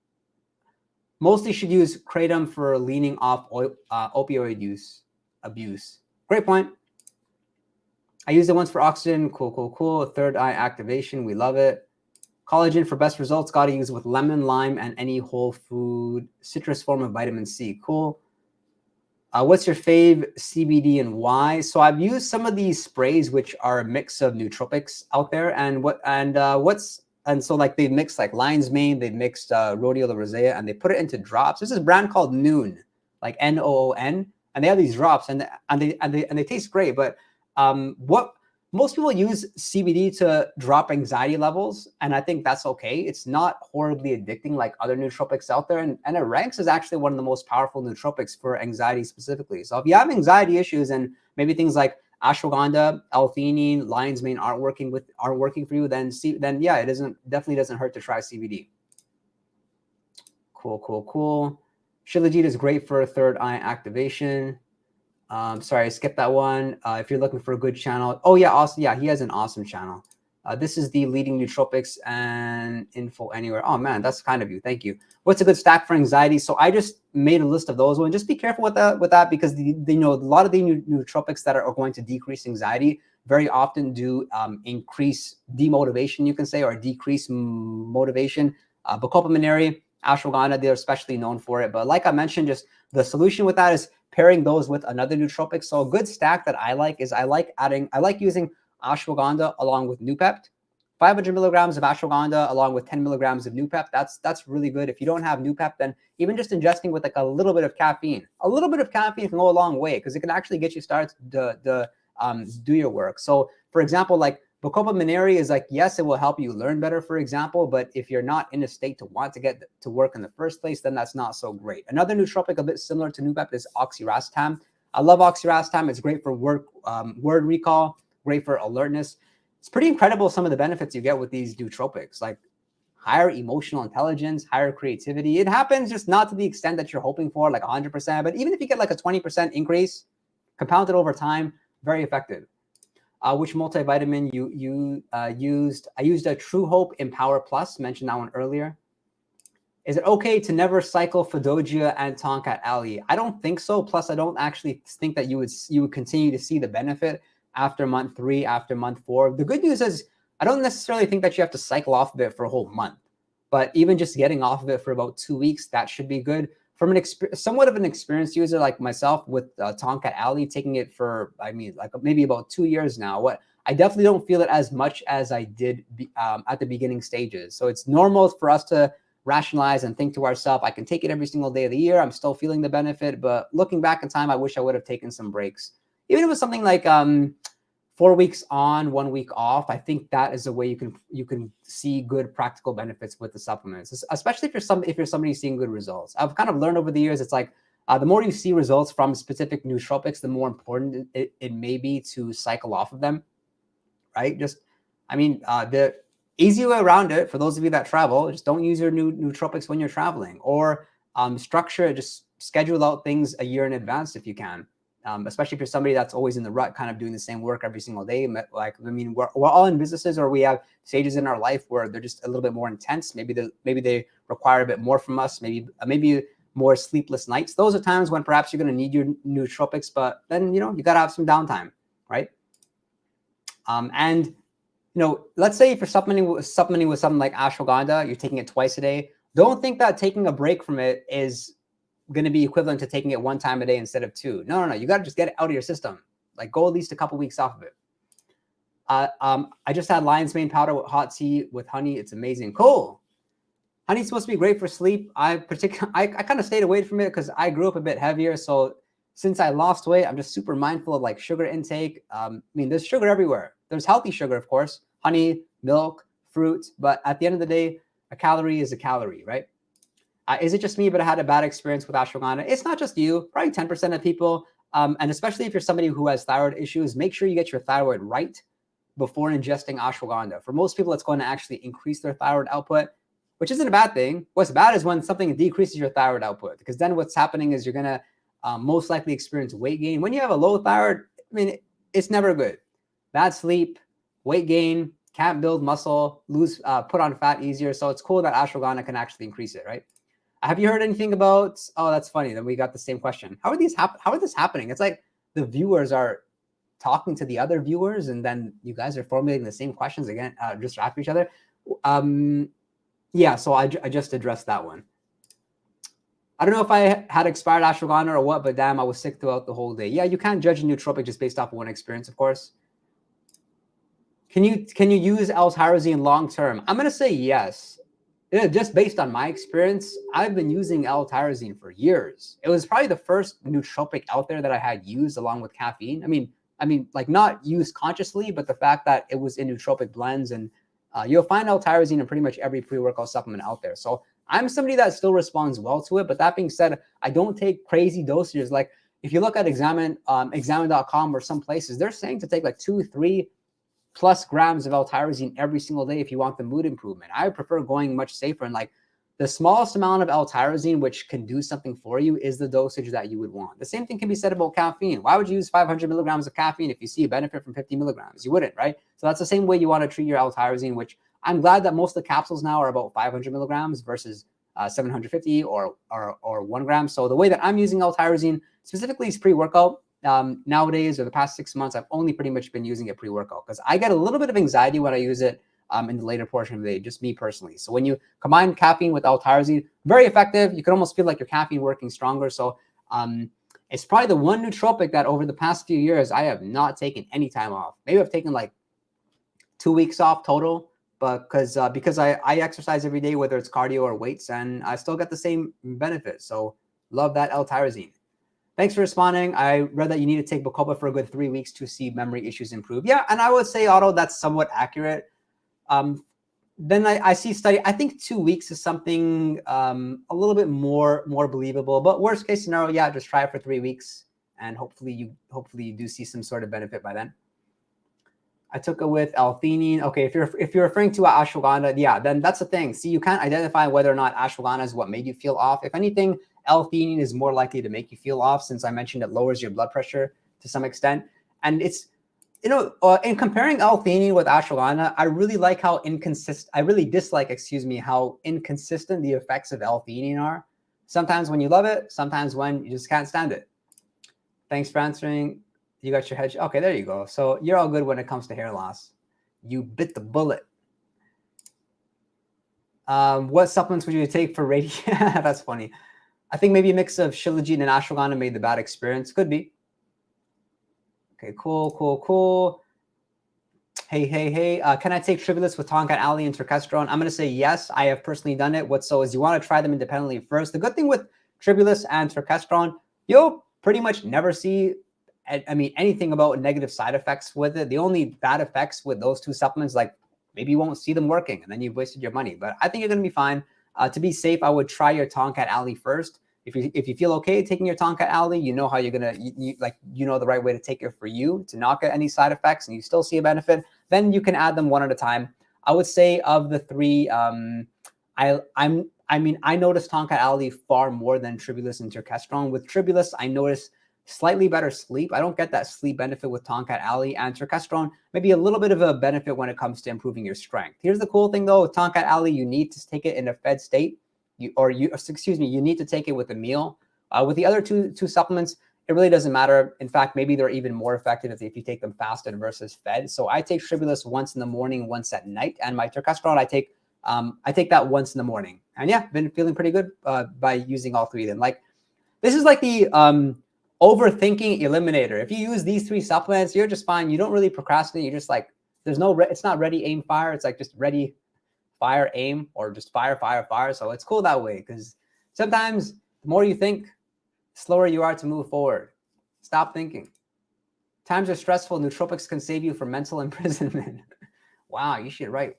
mostly should use kratom for leaning off opioid abuse. Great point. I used it once for oxygen. Cool. Third eye activation. We love it. Collagen for best results. Got to use with lemon, lime, and any whole food citrus form of vitamin C. Cool. What's your fave CBD and why? So I've used some of these sprays, which are a mix of nootropics out there, and so like they've mixed like lion's mane, they've mixed rhodiola rosea, and they put it into drops. There's this brand called Noon, like Noon, and they have these drops, and they taste great. But what most people use CBD to drop anxiety levels, and I think that's okay. It's not horribly addicting like other nootropics out there, and it ranks as actually one of the most powerful nootropics for anxiety specifically. So if you have anxiety issues and maybe things like ashwagandha, L-theanine, lion's mane aren't working for you, then yeah, it definitely doesn't hurt to try CBD. Cool. Shilajit is great for third eye activation. Sorry, I skipped that one. If you're looking for a good channel, oh yeah, awesome. Yeah, he has an awesome channel. This is the leading nootropics and info anywhere. Oh man, that's kind of you. Thank you. What's a good stack for anxiety? So I just made a list of those ones. Just be careful with that because you know a lot of the nootropics that are going to decrease anxiety very often do increase demotivation, you can say, or decrease motivation. Bacopa monnieri, ashwagandha, they're especially known for it. But like I mentioned, just the solution with that is pairing those with another nootropic. So a good stack that I like is I like using ashwagandha along with Noopept. 500 milligrams of ashwagandha along with 10 milligrams of Noopept. That's really good. If you don't have Noopept, then even just ingesting with like a little bit of caffeine. A little bit of caffeine can go a long way because it can actually get you started to do your work. So for example, like Bacopa monnieri is like, yes, it will help you learn better, for example, but if you're not in a state to want to get to work in the first place, then that's not so great. Another nootropic a bit similar to Noopept is oxiracetam. I love oxiracetam. It's great for word recall, great for alertness. It's pretty incredible some of the benefits you get with these nootropics, like higher emotional intelligence, higher creativity. It happens just not to the extent that you're hoping for, like 100%, but even if you get like a 20% increase, compounded over time, very effective. Which multivitamin you used? I used a True Hope Empower Plus, mentioned that one earlier. Is it okay to never cycle Fadogia and Tonkat Ali? I don't think so. Plus, I don't actually think that you would continue to see the benefit after month 3, after month 4. The good news is I don't necessarily think that you have to cycle off of it for a whole month, but even just getting off of it for about 2 weeks, that should be good. From somewhat of an experienced user like myself with Tonkat Ali, taking it for, I mean, like maybe about 2 years now, what I definitely don't feel it as much as I did at the beginning stages. So it's normal for us to rationalize and think to ourselves, I can take it every single day of the year. I'm still feeling the benefit. But looking back in time, I wish I would have taken some breaks. Even if it was something like 4 weeks on, 1 week off, I think that is a way you can see good practical benefits with the supplements, especially if you're somebody seeing good results. I've kind of learned over the years, it's like the more you see results from specific nootropics, the more important it may be to cycle off of them, right? Just, I mean, the easy way around it, for those of you that travel, just don't use your nootropics when you're traveling, or just schedule out things a year in advance if you can. Especially if you're somebody that's always in the rut, kind of doing the same work every single day. Like, I mean, we're all in businesses, or we have stages in our life where they're just a little bit more intense. Maybe they require a bit more from us. Maybe more sleepless nights. Those are times when perhaps you're going to need your nootropics, but then, you got to have some downtime, right? And, let's say if you're supplementing with something like ashwagandha, you're taking it twice a day. Don't think that taking a break from it is going to be equivalent to taking it 1 time a day instead of 2. No. You got to just get it out of your system. Like, go at least a couple weeks off of it. I just had lion's mane powder with hot tea with honey. It's amazing. Cool. Honey's supposed to be great for sleep. I kind of stayed away from it because I grew up a bit heavier. So since I lost weight, I'm just super mindful of like sugar intake. I mean, there's sugar everywhere. There's healthy sugar, of course, honey, milk, fruit. But at the end of the day, a calorie is a calorie, right? Is it just me, but I had a bad experience with ashwagandha? It's not just you, probably 10% of people. And especially if you're somebody who has thyroid issues, make sure you get your thyroid right before ingesting ashwagandha. For most people, it's going to actually increase their thyroid output, which isn't a bad thing. What's bad is when something decreases your thyroid output, because then what's happening is you're going to most likely experience weight gain. When you have a low thyroid, I mean, it's never good. Bad sleep, weight gain, can't build muscle, put on fat easier. So it's cool that ashwagandha can actually increase it, right? Have you heard anything about, oh, that's funny. Then we got the same question. How are this happening? It's like the viewers are talking to the other viewers, and then you guys are formulating the same questions again, just after each other. Yeah, so I just addressed that one. I don't know if I had expired ashwagandha or what, but damn, I was sick throughout the whole day. Yeah, you can't judge a nootropic just based off of one experience, of course. Can you use L-tyrosine long term? I'm gonna say yes. Yeah, just based on my experience, I've been using L-tyrosine for years. It was probably the first nootropic out there that I had used along with caffeine. I mean, like, not used consciously, but the fact that it was in nootropic blends, and you'll find L-tyrosine in pretty much every pre-workout supplement out there. So I'm somebody that still responds well to it. But that being said, I don't take crazy dosages. Like, if you look at examine.com or some places, they're saying to take like 2-3+ grams of L-tyrosine every single day if you want the mood improvement. I prefer going much safer, and like the smallest amount of L-tyrosine which can do something for you is the dosage that you would want. The same thing can be said about caffeine. Why would you use 500 milligrams of caffeine if you see a benefit from 50 milligrams? You wouldn't, right? So that's the same way you want to treat your L-tyrosine, which I'm glad that most of the capsules now are about 500 milligrams versus 750 or 1 gram. So the way that I'm using L-tyrosine specifically is pre-workout. Nowadays, or the past 6 months, I've only pretty much been using it pre-workout because I get a little bit of anxiety when I use it in the later portion of the day, just me personally. So when you combine caffeine with L-tyrosine, very effective. You can almost feel like your caffeine working stronger. So it's probably the one nootropic that over the past few years, I have not taken any time off. Maybe I've taken like 2 weeks off total, but because I exercise every day, whether it's cardio or weights, and I still get the same benefit. So love that L-tyrosine. Thanks for responding. I read that you need to take Bacopa for a good 3 weeks to see memory issues improve. Yeah, and I would say, Otto, that's somewhat accurate. Then I see study. I think 2 weeks is something a little bit more believable. But worst case scenario, yeah, just try it for 3 weeks, and hopefully you do see some sort of benefit by then. I took it with L-theanine. Okay, if you're referring to ashwagandha, yeah, then that's the thing. See, you can't identify whether or not ashwagandha is what made you feel off. If anything, L-theanine is more likely to make you feel off, since I mentioned it lowers your blood pressure to some extent. And it's, in comparing L-theanine with ashwagandha, I really like how I really dislike, how inconsistent the effects of L-theanine are. Sometimes when you love it, sometimes when you just can't stand it. Thanks for answering. You got your head. Okay, there you go. So you're all good when it comes to hair loss. You bit the bullet. What supplements would you take for radiation? That's funny. I think maybe a mix of shilajit and ashwagandha made the bad experience. Could be. Okay, cool. Hey, can I take Tribulus with Tonkat Alley and Turkesterone? I'm going to say yes. I have personally done it. What's so is you want to try them independently first. The good thing with Tribulus and Turkesterone, you'll pretty much never see, I mean, anything about negative side effects with it. The only bad effects with those two supplements, like maybe you won't see them working and then you've wasted your money. But I think you're going to be fine. To be safe, I would try your Tonkat Alley first. If you feel okay taking your Tonkat Alley, you know how you're gonna you know the right way to take it for you to not get any side effects, and you still see a benefit. Then you can add them one at a time. I would say of the three, I noticed Tonkat Alley far more than Tribulus and Turkesterone. With Tribulus, I noticed slightly better sleep. I don't get that sleep benefit with Tonkat Alley, and Turkesterone maybe a little bit of a benefit when it comes to improving your strength. Here's the cool thing though, with Tonkat Alley, you need to take it in a fed state. You need to take it with a meal. With the other two supplements, it really doesn't matter. In fact, maybe they're even more effective if you take them fasted versus fed. So I take Tribulus once in the morning, once at night, and my Turkesterone I take that once in the morning. And yeah, been feeling pretty good by using all three of them. Like this is like the overthinking eliminator. If you use these three supplements, you're just fine. You don't really procrastinate. You're just like it's not ready, aim, fire. It's like just ready, fire, aim, or just fire. So it's cool that way, because sometimes the more you think, the slower you are to move forward. Stop thinking. Times are stressful. Nootropics can save you from mental imprisonment. Wow, you should write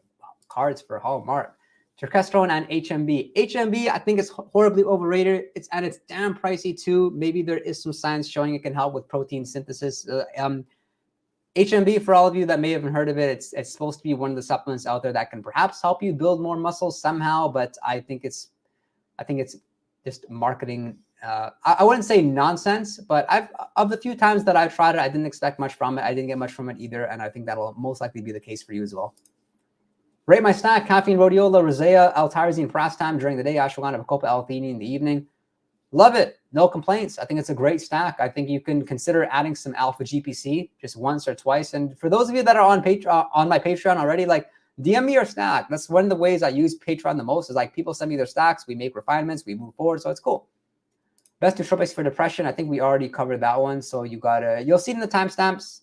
cards for Hallmark. Turkesterone and HMB. HMB, I think it's horribly overrated. It's damn pricey too. Maybe there is some science showing it can help with protein synthesis. HMB, for all of you that may have heard of it, it's supposed to be one of the supplements out there that can perhaps help you build more muscle somehow, but I think it's just marketing. I wouldn't say nonsense, but of the few times that I've tried it, I didn't expect much from it. I didn't get much from it either, and I think that'll most likely be the case for you as well. Rate my snack: caffeine, rhodiola, rosea, L-tyrosine, pastime during the day, ashwagandha, bacopa, L-theanine in the evening. Love it. No complaints. I think it's a great stack. I think you can consider adding some alpha GPC just once or twice. And for those of you that are on my Patreon already, like DM me your stack. That's one of the ways I use Patreon the most, is like people send me their stacks. We make refinements. We move forward. So it's cool. Best nootropics for depression. I think we already covered that one. So you'll see it in the timestamps.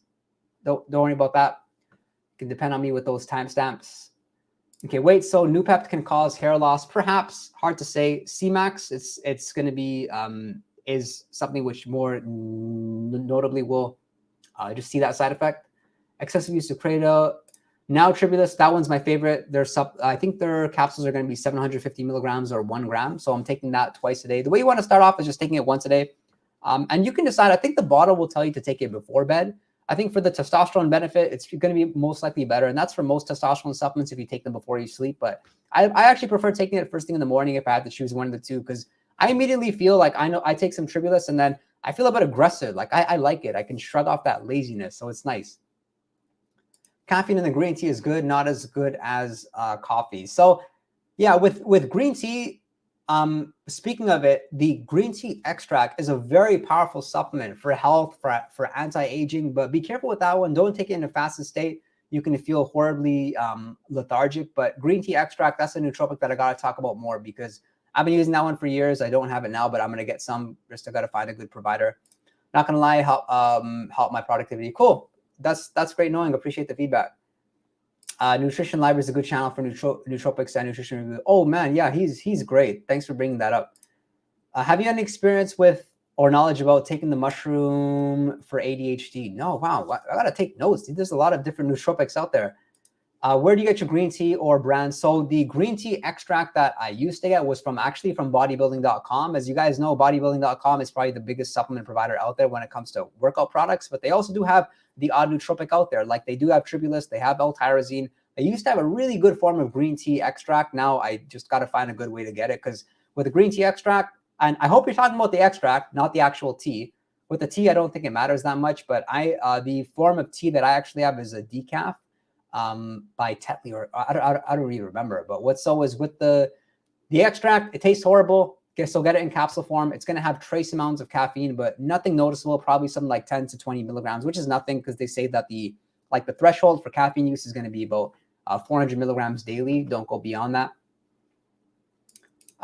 Don't worry about that. You can depend on me with those timestamps. Okay, wait, so Noopept can cause hair loss? Perhaps, hard to say. Cmax, it's going to be, is something which more notably will just see that side effect. Excessive use of Credo. Now Tribulus, that one's my favorite. I think their capsules are going to be 750 milligrams or 1 gram. So I'm taking that twice a day. The way you want to start off is just taking it once a day. And you can decide, I think the bottle will tell you to take it before bed. I think for the testosterone benefit, it's going to be most likely better. And that's for most testosterone supplements if you take them before you sleep. But I actually prefer taking it first thing in the morning if I had to choose one of the two, because I immediately feel like I take some Tribulus and then I feel a bit aggressive. Like I like it. I can shrug off that laziness. So it's nice. Caffeine in the green tea is good, not as good as coffee. So yeah, with green tea, speaking of it, the green tea extract is a very powerful supplement for health, for anti-aging, but be careful with that one. Don't take it in a fasted state. You can feel horribly lethargic, but green tea extract, that's a nootropic that I got to talk about more, because I've been using that one for years. I don't have it now, but I'm going to get some. Just I got to find a good provider. Not going to lie, help my productivity. Cool. That's great knowing. Appreciate the feedback. Nutrition Library is a good channel for nootropics and nutrition review. Oh man, yeah, he's great. Thanks for bringing that up. Have you had any experience with or knowledge about taking the mushroom for ADHD? No, wow, I gotta take notes. There's a lot of different nootropics out there. Where do you get your green tea or brand? So the green tea extract that I used to get was actually from bodybuilding.com. As you guys know, bodybuilding.com is probably the biggest supplement provider out there when it comes to workout products, but they also do have the odd nootropic out there. Like they do have Tribulus, they have L-tyrosine. They used to have a really good form of green tea extract. Now I just got to find a good way to get it, because with the green tea extract, and I hope you're talking about the extract, not the actual tea. With the tea, I don't think it matters that much, but the form of tea that I actually have is a decaf by Tetley, or I don't really remember. But with the extract, it tastes horrible. Okay, so get it in capsule form. It's going to have trace amounts of caffeine, but nothing noticeable, probably something like 10 to 20 milligrams, which is nothing, because they say that the threshold for caffeine use is going to be about 400 milligrams daily. Don't go beyond that.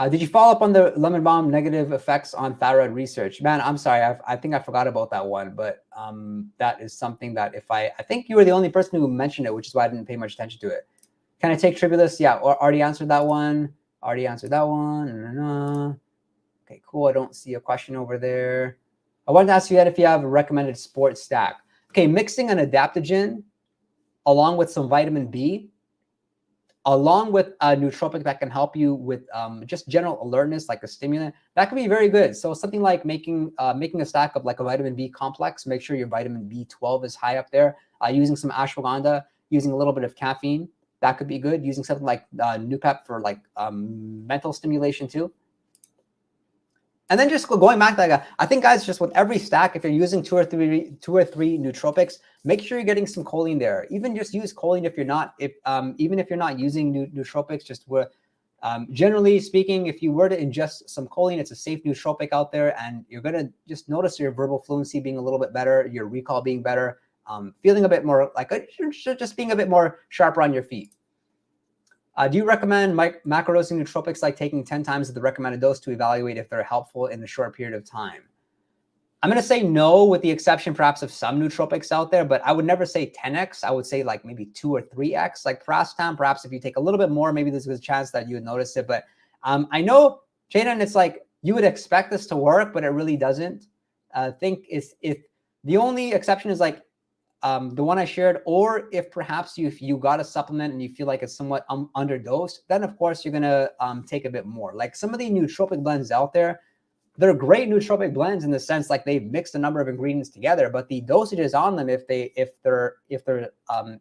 Did you follow up on the lemon balm negative effects on thyroid research? Man, I'm sorry. I think I forgot about that one, but that is something that if I think you were the only person who mentioned it, which is why I didn't pay much attention to it. Can I take Tribulus? Yeah, already answered that one. Already answered that one. Okay, cool. I don't see a question over there. I wanted to ask you that if you have a recommended sports stack. Okay, mixing an adaptogen along with some vitamin B, along with a nootropic that can help you with just general alertness, like a stimulant, that could be very good. So something like making a stack of like a vitamin B complex. Make sure your vitamin B12 is high up there. Using some ashwagandha, using a little bit of caffeine, that could be good. Using something like Noopep for like mental stimulation too. And then just going back to that, I think, guys, just with every stack, if you're using two or three nootropics, make sure you're getting some choline there. Even just use choline if you're not, even if you're not using nootropics. Just generally speaking, if you were to ingest some choline, it's a safe nootropic out there, and you're gonna just notice your verbal fluency being a little bit better, your recall being better, feeling a bit more like just being a bit more sharper on your feet. Do you recommend macrodosing nootropics, like taking 10 times the recommended dose to evaluate if they're helpful in a short period of time? I'm going to say no, with the exception perhaps of some nootropics out there, but I would never say 10x. I would say like maybe 2 or 3x, like Piracetam. Perhaps if you take a little bit more, maybe there's a chance that you would notice it. But I know, Jaden, it's like you would expect this to work, but it really doesn't. I think if the only exception is like the one I shared, or if perhaps if you got a supplement and you feel like it's somewhat underdosed, then of course you're gonna take a bit more. Like some of the nootropic blends out there, they're great nootropic blends in the sense like they've mixed a number of ingredients together, but the dosages on them, if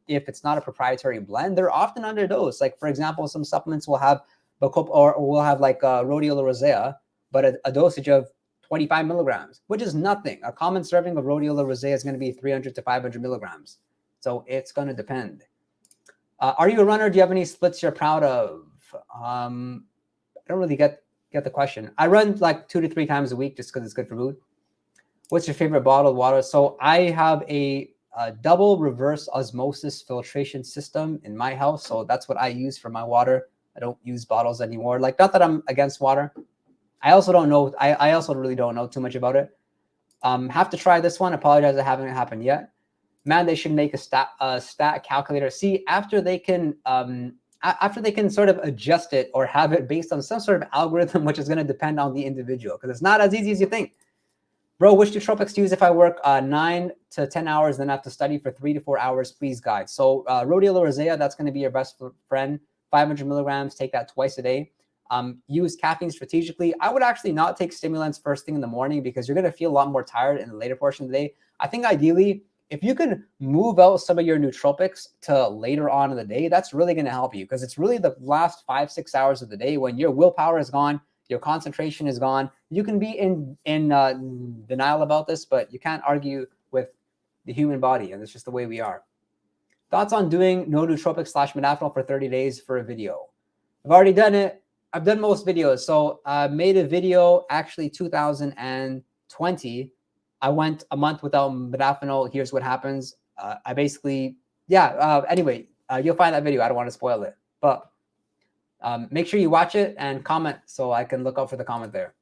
it's not a proprietary blend, they're often underdosed. Like for example, some supplements will have or will have like rhodiola rosea, but a dosage of 25 milligrams, which is nothing. A common serving of rhodiola rosea is going to be 300 to 500 milligrams. So it's going to depend. Are you a runner? Do you have any splits you're proud of? I don't really get the question. I run like 2 to 3 times a week just because it's good for mood. What's your favorite bottled water? So I have a double reverse osmosis filtration system in my house. So that's what I use for my water. I don't use bottles anymore. Like, not that I'm against water. I also don't know. I also really don't know too much about it. Have to try this one. Apologize, I haven't happened yet. Man, they should make a stat calculator. See, after they can sort of adjust it or have it based on some sort of algorithm, which is going to depend on the individual, because it's not as easy as you think. Bro, which nootropics to use if I work 9 to 10 hours, then have to study for 3 to 4 hours? Please guide. So rhodiola rosea, that's going to be your best friend. 500 milligrams. Take that twice a day. Use caffeine strategically. I would actually not take stimulants first thing in the morning because you're going to feel a lot more tired in the later portion of the day. I think ideally, if you can move out some of your nootropics to later on in the day, that's really going to help you, because it's really the last 5-6 hours of the day when your willpower is gone, your concentration is gone. You can be in denial about this, but you can't argue with the human body, and it's just the way we are. Thoughts on doing no nootropics / modafinil for 30 days for a video? I've already done it. I've done most videos. So I made a video, actually 2020. I went a month without modafinil. Here's what happens. I basically, anyway, you'll find that video. I don't want to spoil it. But make sure you watch it and comment so I can look out for the comment there.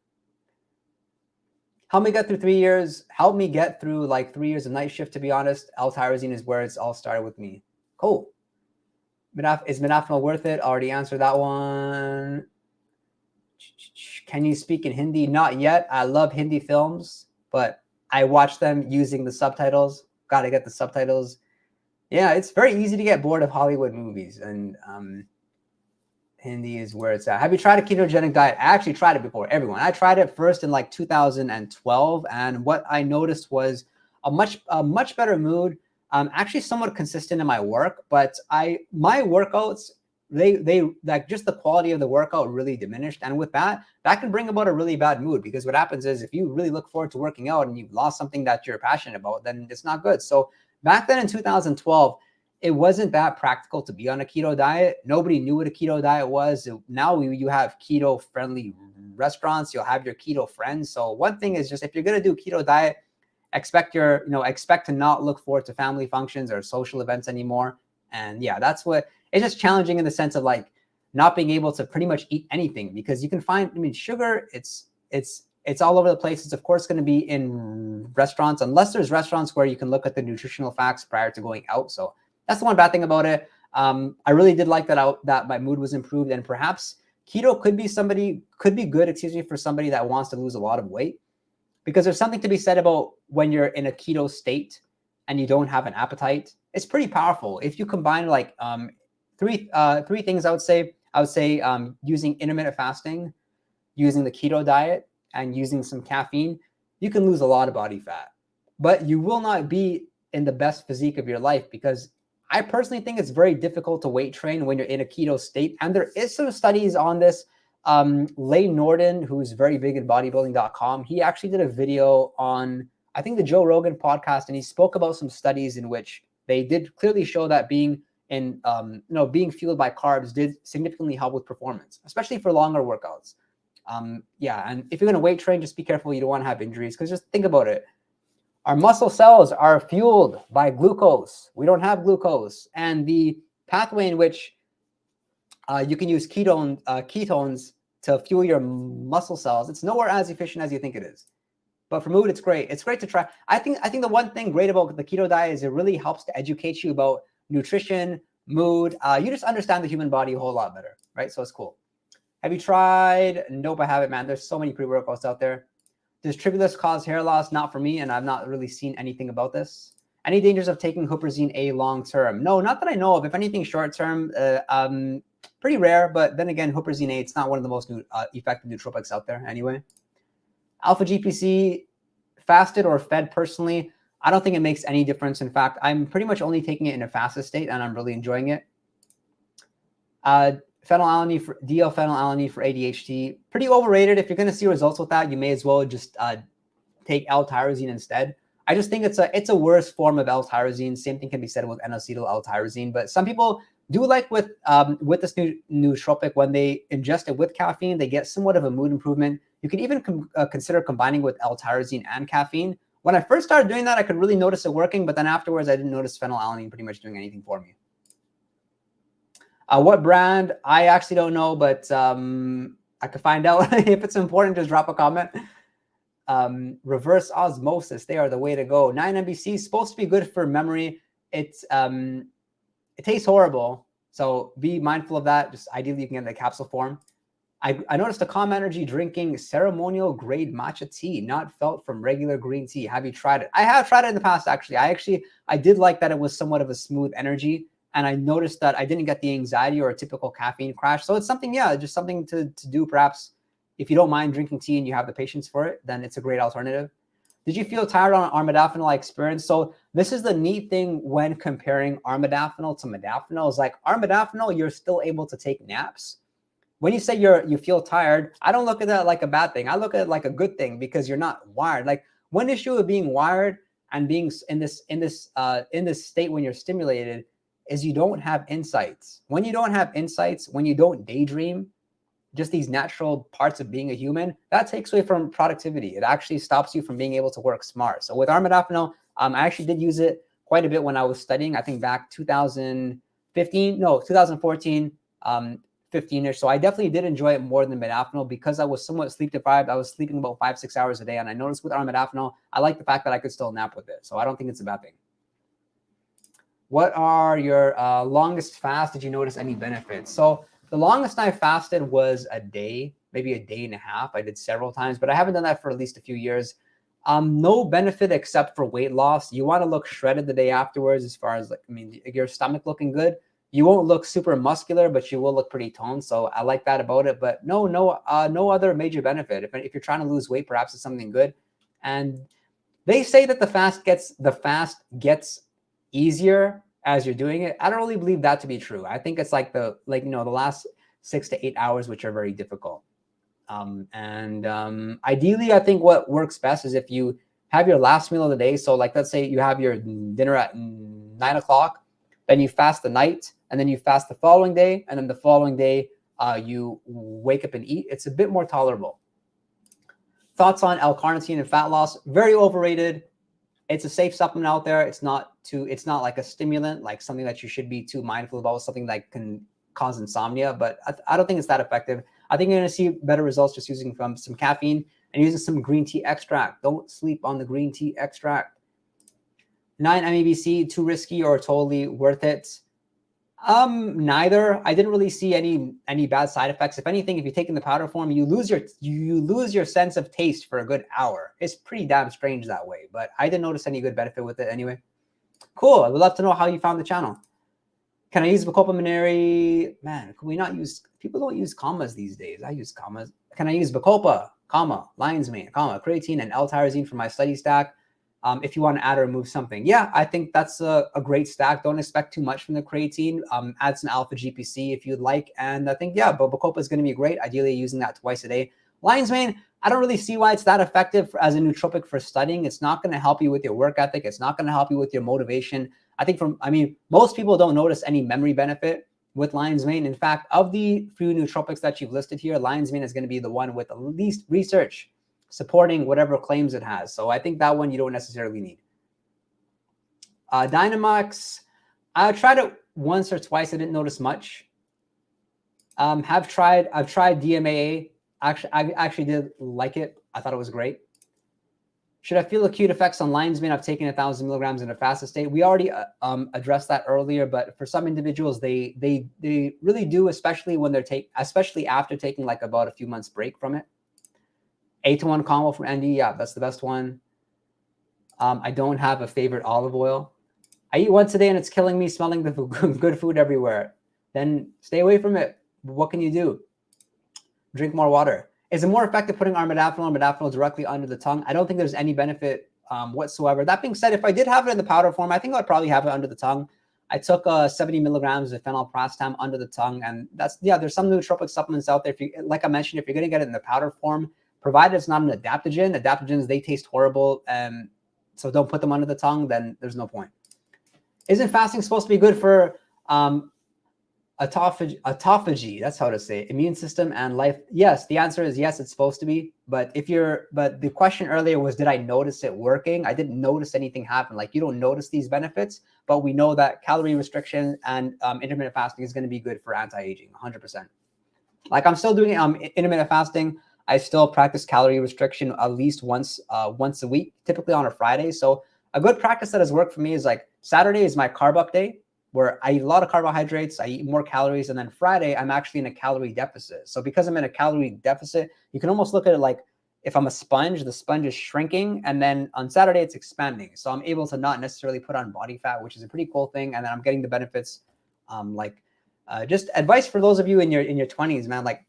Help me get through 3 years. Help me get through like 3 years of night shift, to be honest. L-tyrosine is where it's all started with me. Cool. Is modafinil worth it? Already answered that one. Can you speak in Hindi? Not yet. I love Hindi films, but I watch them using the subtitles. Got to get the subtitles. Yeah, it's very easy to get bored of Hollywood movies, and Hindi is where it's at. Have you tried a ketogenic diet? I actually tried it before, everyone. I tried it first in like 2012, and what I noticed was a much better mood. Actually somewhat consistent in my work, but my workouts, they like just the quality of the workout really diminished, and with that can bring about a really bad mood, because what happens is if you really look forward to working out and you've lost something that you're passionate about, then it's not good. So back then in 2012, it wasn't that practical to be on a keto diet. Nobody knew what a keto diet was. Now you have keto friendly restaurants, you'll have your keto friends. So one thing is, just if you're going to do keto diet, expect to not look forward to family functions or social events anymore. And yeah, that's what it's just challenging in the sense of like not being able to pretty much eat anything, because you can find, sugar, it's It's all over the place. It's of course going to be in restaurants, unless there's restaurants where you can look at the nutritional facts prior to going out. So that's the one bad thing about it. I really did like that my mood was improved, and perhaps keto could be good, excuse me, for somebody that wants to lose a lot of weight, because there's something to be said about when you're in a keto state and you don't have an appetite. It's pretty powerful. If you combine like three things, I would say using intermittent fasting, using the keto diet, and using some caffeine, you can lose a lot of body fat, but you will not be in the best physique of your life, because I personally think it's very difficult to weight train when you're in a keto state. And there is some studies on this. Lane Norton, who's very big in bodybuilding.com, he actually did a video on, I think, the Joe Rogan podcast, and he spoke about some studies in which they did clearly show that being fueled by carbs did significantly help with performance, especially for longer workouts. Yeah, and if you're going to weight train, just be careful you don't want to have injuries, because just think about it. Our muscle cells are fueled by glucose. We don't have glucose. And the pathway in which you can use ketones to fuel your muscle cells, it's nowhere as efficient as you think it is. But for mood, it's great. It's great to try. I think the one thing great about the keto diet is it really helps to educate you about nutrition, mood. You just understand the human body a whole lot better, right? So it's cool. Have you tried? Nope, I haven't, man. There's so many pre-workouts out there. Does Tribulus cause hair loss? Not for me, and I've not really seen anything about this. Any dangers of taking Huperzine A long-term? No, not that I know of. If anything, short-term, pretty rare. But then again, Huperzine A, it's not one of the most effective nootropics out there anyway. Alpha GPC, fasted or fed personally, I don't think it makes any difference. In fact, I'm pretty much only taking it in a fasted state, and I'm really enjoying it. Phenylalanine for DL-phenylalanine for ADHD, pretty overrated. If you're going to see results with that, you may as well just take L-tyrosine instead. I just think it's a worse form of L-tyrosine. Same thing can be said with N-acetyl L-tyrosine. But some people do like with this nootropic, when they ingest it with caffeine, they get somewhat of a mood improvement. You can even consider combining with L-tyrosine and caffeine. When I first started doing that, I could really notice it working, but then afterwards, I didn't notice phenylalanine pretty much doing anything for me. What brand? I actually don't know, but I could find out. If it's important, just drop a comment. Reverse osmosis, they are the way to go. 9-MBC is supposed to be good for memory. It tastes horrible, so be mindful of that. Just ideally, you can get in the capsule form. I noticed a calm energy drinking ceremonial grade matcha tea, not felt from regular green tea. Have you tried it? I have tried it in the past, actually. I did like that it was somewhat of a smooth energy. And I noticed that I didn't get the anxiety or a typical caffeine crash. So it's something, yeah, just something to do perhaps. If you don't mind drinking tea and you have the patience for it, then it's a great alternative. Did you feel tired on armodafinil experience? So this is the neat thing when comparing armodafinil to modafinil, is like armodafinil, you're still able to take naps. When you say you feel tired, I don't look at that like a bad thing. I look at it like a good thing, because you're not wired. Like, one issue of being wired and being in this state when you're stimulated is you don't have insights. When you don't have insights, when you don't daydream, just these natural parts of being a human, that takes away from productivity. It actually stops you from being able to work smart. So with armodafinil, I actually did use it quite a bit when I was studying. I think back 2014, 15ish. So I definitely did enjoy it more than modafinil, because I was somewhat sleep deprived. I was sleeping about 5-6 hours a day, and I noticed with armodafinil, I like the fact that I could still nap with it. So I don't think it's a bad thing. What are your longest fast? Did you notice any benefits? So the longest I fasted was a day, maybe a day and a half. I did several times, but I haven't done that for at least a few years. No benefit except for weight loss. You want to look shredded the day afterwards, as far as, like, I mean, your stomach looking good. You won't look super muscular, but you will look pretty toned. So I like that about it. But no other major benefit. If you're trying to lose weight, perhaps it's something good. And they say that the fast gets easier as you're doing it. I don't really believe that to be true. I think it's like the last 6 to 8 hours, which are very difficult. Ideally, I think what works best is if you have your last meal of the day. So like, let's say you have your dinner at 9 o'clock, then you fast the night, and then you fast the following day, and then the following day you wake up and eat. It's a bit more tolerable. Thoughts on L-carnitine and fat loss? Very overrated. It's a safe supplement out there. It's not like a stimulant, like something that you should be too mindful about, something that can cause insomnia, but I don't think it's that effective. I think you're going to see better results just using some caffeine and using some green tea extract. Don't sleep on the green tea extract. 9 MEBC, too risky or totally worth it? Neither. I didn't really see any bad side effects. If anything, if you take in the powder form, you lose your sense of taste for a good hour. It's pretty damn strange that way, but I didn't notice any good benefit with it anyway. Cool. I would love to know how you found the channel. Can I use Bacopa Mineri? Man, can we not use, people don't use commas these days. I use commas. Can I use Bacopa, comma, lion's mane, comma, creatine, and L-tyrosine for my study stack? If you want to add or remove something. Yeah, I think that's a great stack. Don't expect too much from the creatine. Add some alpha GPC if you'd like. And I think, yeah, Bacopa is going to be great. Ideally using that twice a day. Lion's mane, I don't really see why it's that effective as a nootropic for studying. It's not going to help you with your work ethic. It's not going to help you with your motivation. I think most people don't notice any memory benefit with lion's mane. In fact, of the few nootropics that you've listed here, lion's mane is going to be the one with the least research supporting whatever claims it has. So I think that one you don't necessarily need. Dynamax, I tried it once or twice. I didn't notice much. I've tried DMAA. Actually, I actually did like it. I thought it was great. Should I feel acute effects on lion's mane? I've taken 1,000 milligrams in a fasted state. We already addressed that earlier, but for some individuals, they really do, especially when especially after taking like about a few months break from it. 8-to-1 combo from ND, yeah, that's the best one. I don't have a favorite olive oil. I eat once a day and it's killing me, smelling the good food everywhere. Then stay away from it. What can you do? Drink more water. Is it more effective putting armodafinil or modafinil directly under the tongue? I don't think there's any benefit whatsoever. That being said, if I did have it in the powder form, I think I'd probably have it under the tongue. I took 70 milligrams of phenylprastam under the tongue, and that's, yeah, there's some nootropic supplements out there. If you, like I mentioned, if you're going to get it in the powder form, provided it's not an adaptogen. Adaptogens, they taste horrible, so don't put them under the tongue, then there's no point. Isn't fasting supposed to be good for autophagy? That's how to say it. Immune system and life? Yes, the answer is yes, it's supposed to be. But the question earlier was, did I notice it working? I didn't notice anything happen. Like, you don't notice these benefits, but we know that calorie restriction and intermittent fasting is going to be good for anti-aging, 100%. Like, I'm still doing intermittent fasting. I still practice calorie restriction at least once a week, typically on a Friday. So a good practice that has worked for me is like Saturday is my carb up day, where I eat a lot of carbohydrates, I eat more calories, and then Friday I'm actually in a calorie deficit. So because I'm in a calorie deficit, you can almost look at it like if I'm a sponge, the sponge is shrinking, and then on Saturday it's expanding. So I'm able to not necessarily put on body fat, which is a pretty cool thing, and then I'm getting the benefits. Just advice for those of you in your 20s, man, like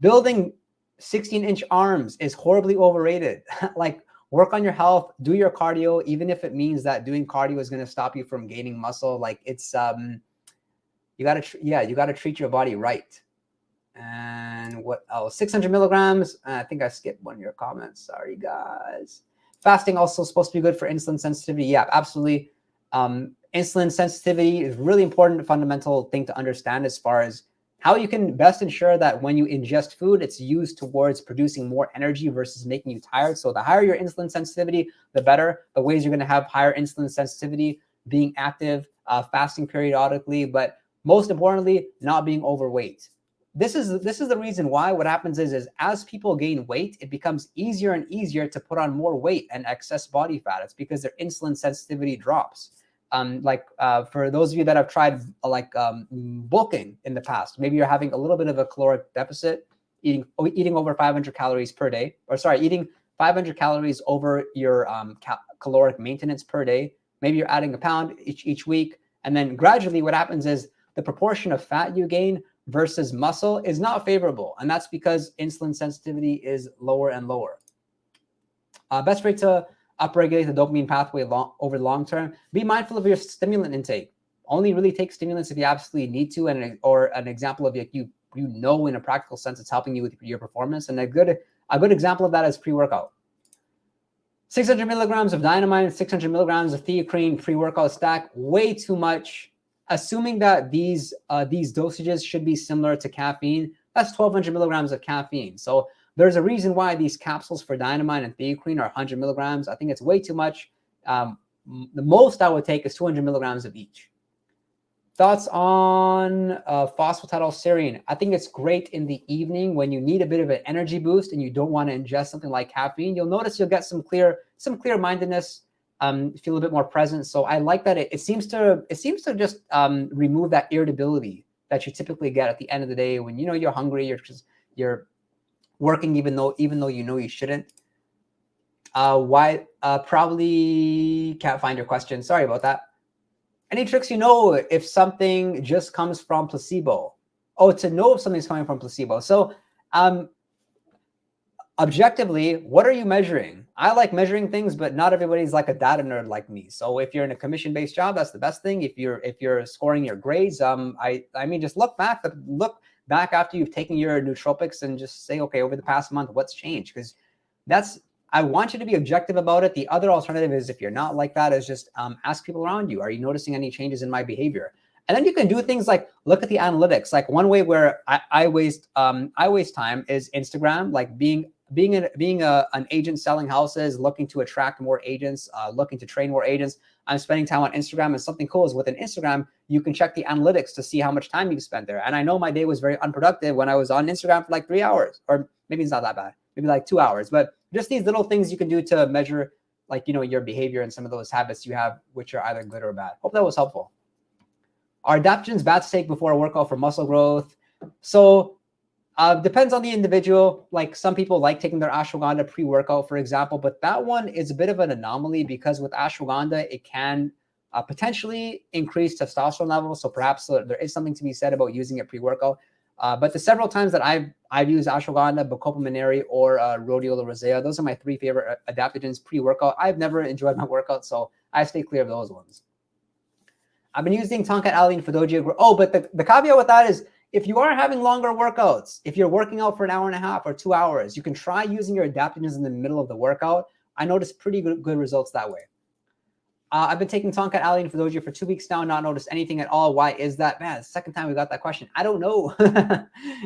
building 16-inch arms is horribly overrated. Like, work on your health, do your cardio, even if it means that doing cardio is going to stop you from gaining muscle. Like, it's you got to treat your body right. And what else? 600 milligrams. I think I skipped one of your comments. Sorry, guys. Fasting also supposed to be good for insulin sensitivity. Yeah, absolutely. Insulin sensitivity is really important, fundamental thing to understand as far as how you can best ensure that when you ingest food, it's used towards producing more energy versus making you tired. So the higher your insulin sensitivity, the better. The ways you're going to have higher insulin sensitivity: being active, fasting periodically, but most importantly, not being overweight. This is the reason why what happens is as people gain weight, it becomes easier and easier to put on more weight and excess body fat. It's because their insulin sensitivity drops. For those of you that have tried bulking in the past, maybe you're having a little bit of a caloric deficit, eating over 500 calories per day, eating 500 calories over your caloric maintenance per day. Maybe you're adding a pound each week, and then gradually what happens is the proportion of fat you gain versus muscle is not favorable, and that's because insulin sensitivity is lower and lower. Best way to upregulate the dopamine pathway over the long term: be mindful of your stimulant intake. Only really take stimulants if you absolutely need to, or an example of you in a practical sense it's helping you with your performance. And a good example of that is pre-workout. 600 milligrams of dynamite, 600 milligrams of theocrine pre-workout stack, way too much. Assuming that these dosages should be similar to caffeine, that's 1,200 milligrams of caffeine. So there's a reason why these capsules for dynamite and theocrine are 100 milligrams. I think it's way too much. The most I would take is 200 milligrams of each. Thoughts on phosphatidylserine? I think it's great in the evening when you need a bit of an energy boost and you don't want to ingest something like caffeine. You'll notice you'll get some clear-mindedness, feel a bit more present. So I like that it seems to just remove that irritability that you typically get at the end of the day when you're hungry, you're working even though you know you shouldn't. Why? Probably can't find your question. Sorry about that. Any tricks if something just comes from placebo? Oh, to know if something's coming from placebo. So objectively, what are you measuring? I like measuring things, but not everybody's like a data nerd like me. So if you're in a commission-based job, that's the best thing. If you're scoring your grades, I mean, just look back after you've taken your nootropics and just say, okay, over the past month, what's changed? Because I want you to be objective about it. The other alternative is, if you're not like that, is just ask people around you. Are you noticing any changes in my behavior? And then you can do things like look at the analytics. Like one way where I waste time is Instagram, like being an agent selling houses, looking to attract more agents, looking to train more agents. I'm spending time on Instagram, and something cool is within Instagram, you can check the analytics to see how much time you've spent there. And I know my day was very unproductive when I was on Instagram for like 3 hours, or maybe it's not that bad, maybe like 2 hours. But just these little things you can do to measure, like, your behavior and some of those habits you have, which are either good or bad. Hope that was helpful. Are adaptogens bad to take before a workout for muscle growth? So depends on the individual. Like some people like taking their ashwagandha pre-workout, for example, but that one is a bit of an anomaly because with ashwagandha, it can potentially increase testosterone levels. So perhaps there is something to be said about using it pre-workout. But the several times that I've used ashwagandha, Bacopa monnieri, or rhodiola rosea, those are my 3 favorite adaptogens pre-workout. I've never enjoyed my workout, so I stay clear of those ones. I've been using tonka alanine for doji. Oh, but the caveat with that is, if you are having longer workouts, if you're working out for an hour and a half or 2 hours, you can try using your adaptogens in the middle of the workout. I noticed pretty good results that way. I've been taking tonka alanine for doji for 2 weeks now, not noticed anything at all. Why is that? Man, it's the second time we got that question. I don't know.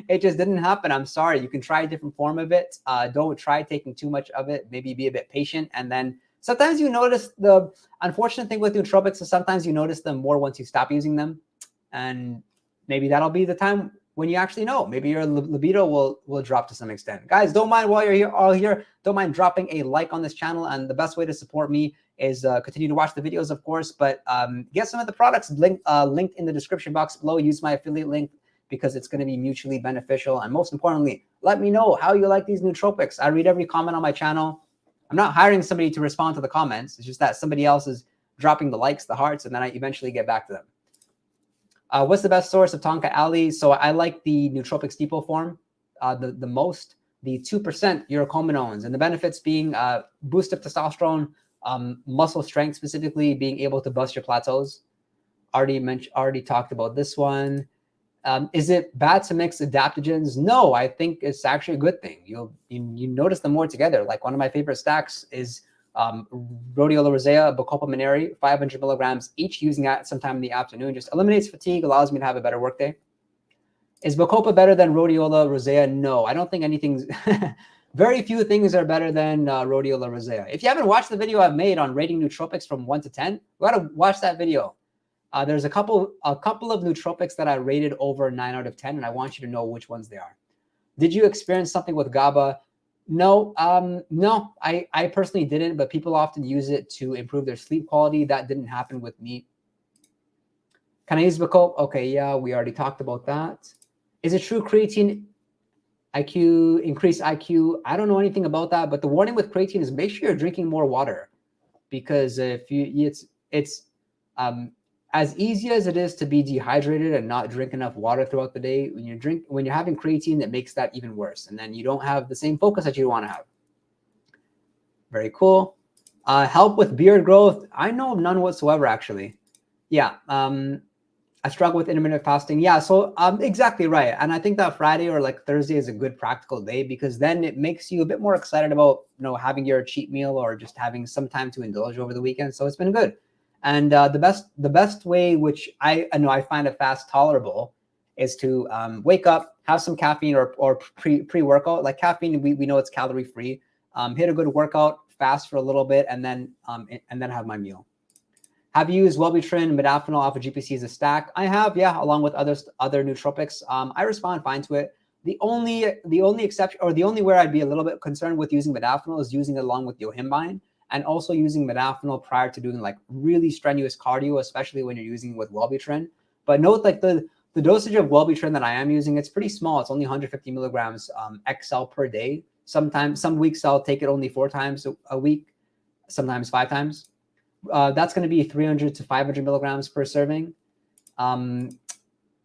It just didn't happen. I'm sorry. You can try a different form of it. Don't try taking too much of it. Maybe be a bit patient. And then sometimes you notice, the unfortunate thing with nootropics is sometimes you notice them more once you stop using them. And maybe that'll be the time when you actually know. Maybe your libido will drop to some extent. Guys, don't mind, while you're all here, don't mind dropping a like on this channel. And the best way to support me is continue to watch the videos, of course, but get some of the products linked in the description box below. Use my affiliate link because it's going to be mutually beneficial. And most importantly, let me know how you like these nootropics. I read every comment on my channel. I'm not hiring somebody to respond to the comments. It's just that somebody else is dropping the likes, the hearts, and then I eventually get back to them. What's the best source of tonka ali? So I like the Nootropics depot form the most, the 2% urocominones, and the benefits being boost of testosterone, muscle strength, specifically being able to bust your plateaus. Already talked about this one. Is it bad to mix adaptogens? No, I think it's actually a good thing. You notice them more together. Like one of my favorite stacks is rhodiola rosea, Bacopa monnieri, 500 milligrams each, using that sometime in the afternoon. Just eliminates fatigue, allows me to have a better workday. Is Bacopa better than rhodiola rosea? No, I don't think anything's very few things are better than rhodiola rosea. If you haven't watched the video I've made on rating nootropics from 1 to 10, you gotta watch that video. There's a couple of nootropics that I rated over 9 out of 10, and I want you to know which ones they are. Did you experience something with GABA? No, no, I personally didn't, but people often use it to improve their sleep quality. That didn't happen with me. Can I use Bacopa? Okay, yeah, we already talked about that. Is it true creatine increase IQ? I don't know anything about that, but the warning with creatine is make sure you're drinking more water, because if it's as easy as it is to be dehydrated and not drink enough water throughout the day, when you're having creatine, that makes that even worse. And then you don't have the same focus that you want to have. Very cool. Help with beard growth? I know of none whatsoever, actually. Yeah. I struggle with intermittent fasting. Yeah, so exactly right. And I think that Friday or like Thursday is a good practical day, because then it makes you a bit more excited about, having your cheat meal or just having some time to indulge over the weekend. So it's been good. And the best way, which I know I find a fast tolerable, is to wake up, have some caffeine or pre-workout. Like caffeine, we know it's calorie free. Hit a good workout, fast for a little bit, and then have my meal. Have you used Wellbutrin, modafinil, alpha GPC as a stack? I have, yeah, along with other nootropics. I respond fine to it. The only exception, or the only where I'd be a little bit concerned with using modafinil is using it along with Yohimbine, and also using modafinil prior to doing like really strenuous cardio, especially when you're using it with Wellbutrin. But note, like the dosage of Wellbutrin that I am using, it's pretty small. It's only 150 milligrams XL per day. Sometimes, some weeks I'll take it only 4 times a week, sometimes 5 times. That's going to be 300 to 500 milligrams per serving.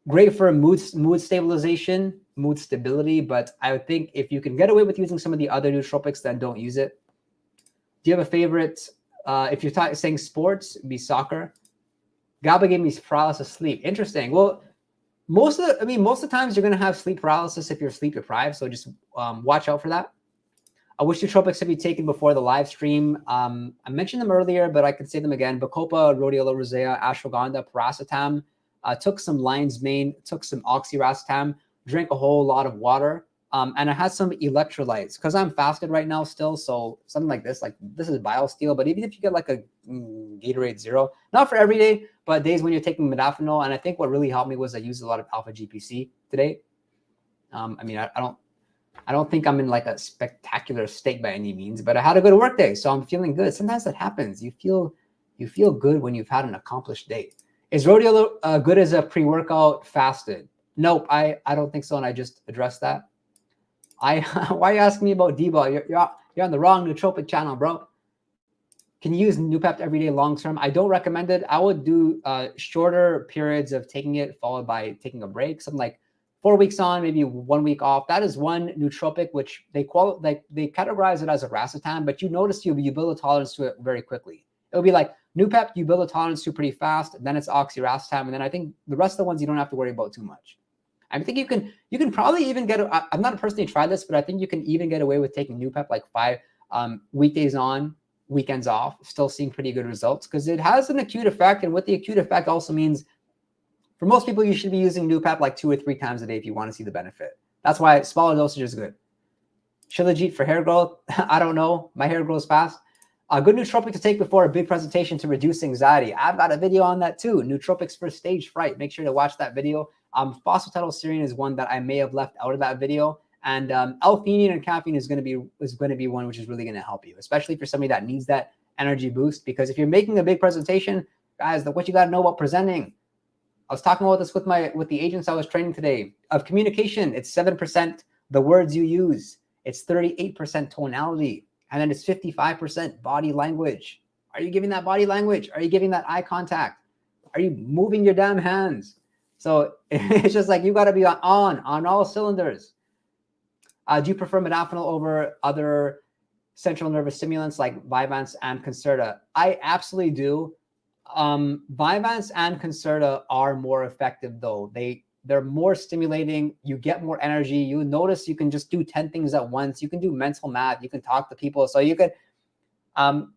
Great for mood stabilization, mood stability, but I would think if you can get away with using some of the other nootropics, then don't use it. Do you have a favorite? If you're saying sports, it'd be soccer. GABA gave me paralysis sleep. Interesting. Well, most of the times you're going to have sleep paralysis if you're sleep deprived. So just watch out for that. Which nootropics have you taken before the live stream? I mentioned them earlier, but I can say them again. Bacopa, rhodiola rosea, ashwagandha, paracetam. Took some lion's mane, took some oxiracetam, drank a whole lot of water. And I had some electrolytes because I'm fasted right now still. So something like this is BioSteel. But even if you get like a Gatorade Zero, not for every day, but days when you're taking modafinil. And I think what really helped me was I used a lot of alpha GPC today. I don't think I'm in like a spectacular state by any means, but I had a good work day, so I'm feeling good. Sometimes that happens. You feel good when you've had an accomplished day. Is rhodiola good as a pre-workout fasted? Nope, I don't think so, and I just addressed that. Why are you asking me about D-ball? You're on the wrong nootropic channel, bro. Can you use Noopept every day long term? I don't recommend it. I would do shorter periods of taking it, followed by taking a break. Something like 4 weeks on, maybe 1 week off. That is one nootropic which they categorize it as a racetam, but you notice you build a tolerance to it very quickly. It'll be like Noopept, you build a tolerance to pretty fast. Then it's oxiracetam, and then I think the rest of the ones you don't have to worry about too much. I think you can probably even get. I'm not personally tried this, but I think you can even get away with taking Noopept like 5 weekdays on, weekends off, still seeing pretty good results because it has an acute effect, and what the acute effect also means. For most people, you should be using Noopept like 2 or 3 times a day if you want to see the benefit. That's why smaller dosage is good. Shilajit for hair growth. I don't know. My hair grows fast. A good nootropic to take before a big presentation to reduce anxiety. I've got a video on that too. Nootropics for stage fright. Make sure to watch that video. Phosphatidylserine is one that I may have left out of that video. And L-theanine and caffeine is going to be one which is really going to help you, especially for somebody that needs that energy boost. Because if you're making a big presentation, guys, what you got to know about presenting. I was talking about this with the agents I was training today. Of communication, it's 7% the words you use. It's 38% tonality. And then it's 55% body language. Are you giving that body language? Are you giving that eye contact? Are you moving your damn hands? So it's just like you got to be on all cylinders. Do you prefer modafinil over other central nervous stimulants like Vyvanse and Concerta? I absolutely do. Vyvanse and Concerta are more effective though. They're more stimulating. You get more energy. You notice you can just do 10 things at once. You can do mental math. You can talk to people. So you could,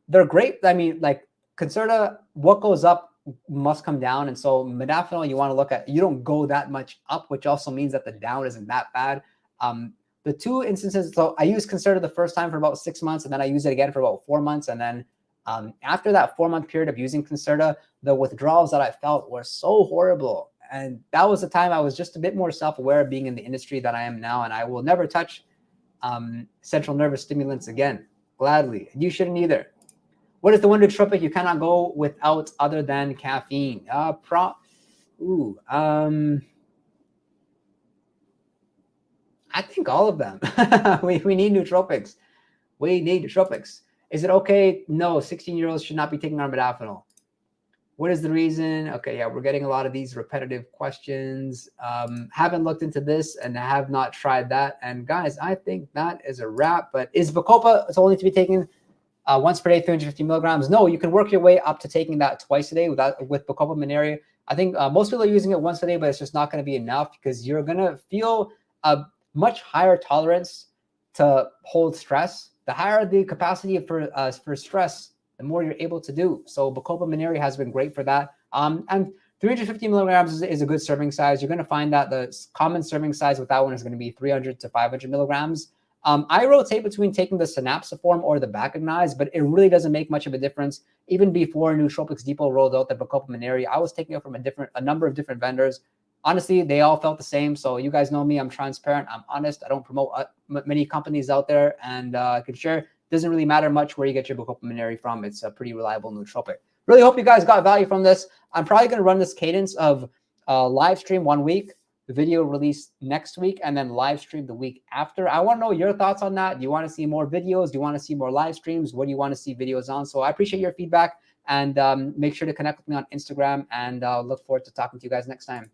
they're great. I mean, like Concerta, what goes up must come down. And so modafinil, you want to look at, you don't go that much up, which also means that the down isn't that bad. The 2 instances, so I used Concerta the first time for about 6 months, and then I used it again for about 4 months. And then after that 4-month period of using Concerta, the withdrawals that I felt were so horrible. And that was the time I was just a bit more self-aware of being in the industry than I am now. And I will never touch central nervous stimulants again, gladly. You shouldn't either. What is the one nootropic you cannot go without other than caffeine? I think all of them. we need nootropics. We need nootropics. Is it okay? No, 16-year-olds should not be taking our modafinil. What is the reason? Okay, yeah, we're getting a lot of these repetitive questions. Haven't looked into this and have not tried that. And guys, I think that is a wrap. But is Bacopa only to be taken once per day, 350 milligrams? No, you can work your way up to taking that twice a day with Bacopa Mineria. I think most people are using it once a day, but it's just not going to be enough because you're going to feel a much higher tolerance to hold stress. The higher the capacity for stress, the more you're able to do. So Bacopa Mineria has been great for that. And 350 milligrams is a good serving size. You're going to find that the common serving size with that one is going to be 300 to 500 milligrams. I rotate between taking the Synapsiform or the Bacognize, but it really doesn't make much of a difference. Even before Nootropics Depot rolled out the Bacopa Moneri, I was taking it from a number of different vendors. Honestly, they all felt the same. So you guys know me. I'm transparent. I'm honest. I don't promote many companies out there, and I can share. It doesn't really matter much where you get your Bacopa Moneri from. It's a pretty reliable nootropic. Really hope you guys got value from this. I'm probably going to run this cadence of live stream 1 week, video release next week, and then live stream the week after. I want to know your thoughts on that. Do you want to see more videos? Do you want to see more live streams? What do you want to see videos on? So I appreciate your feedback, and make sure to connect with me on Instagram, and look forward to talking to you guys next time.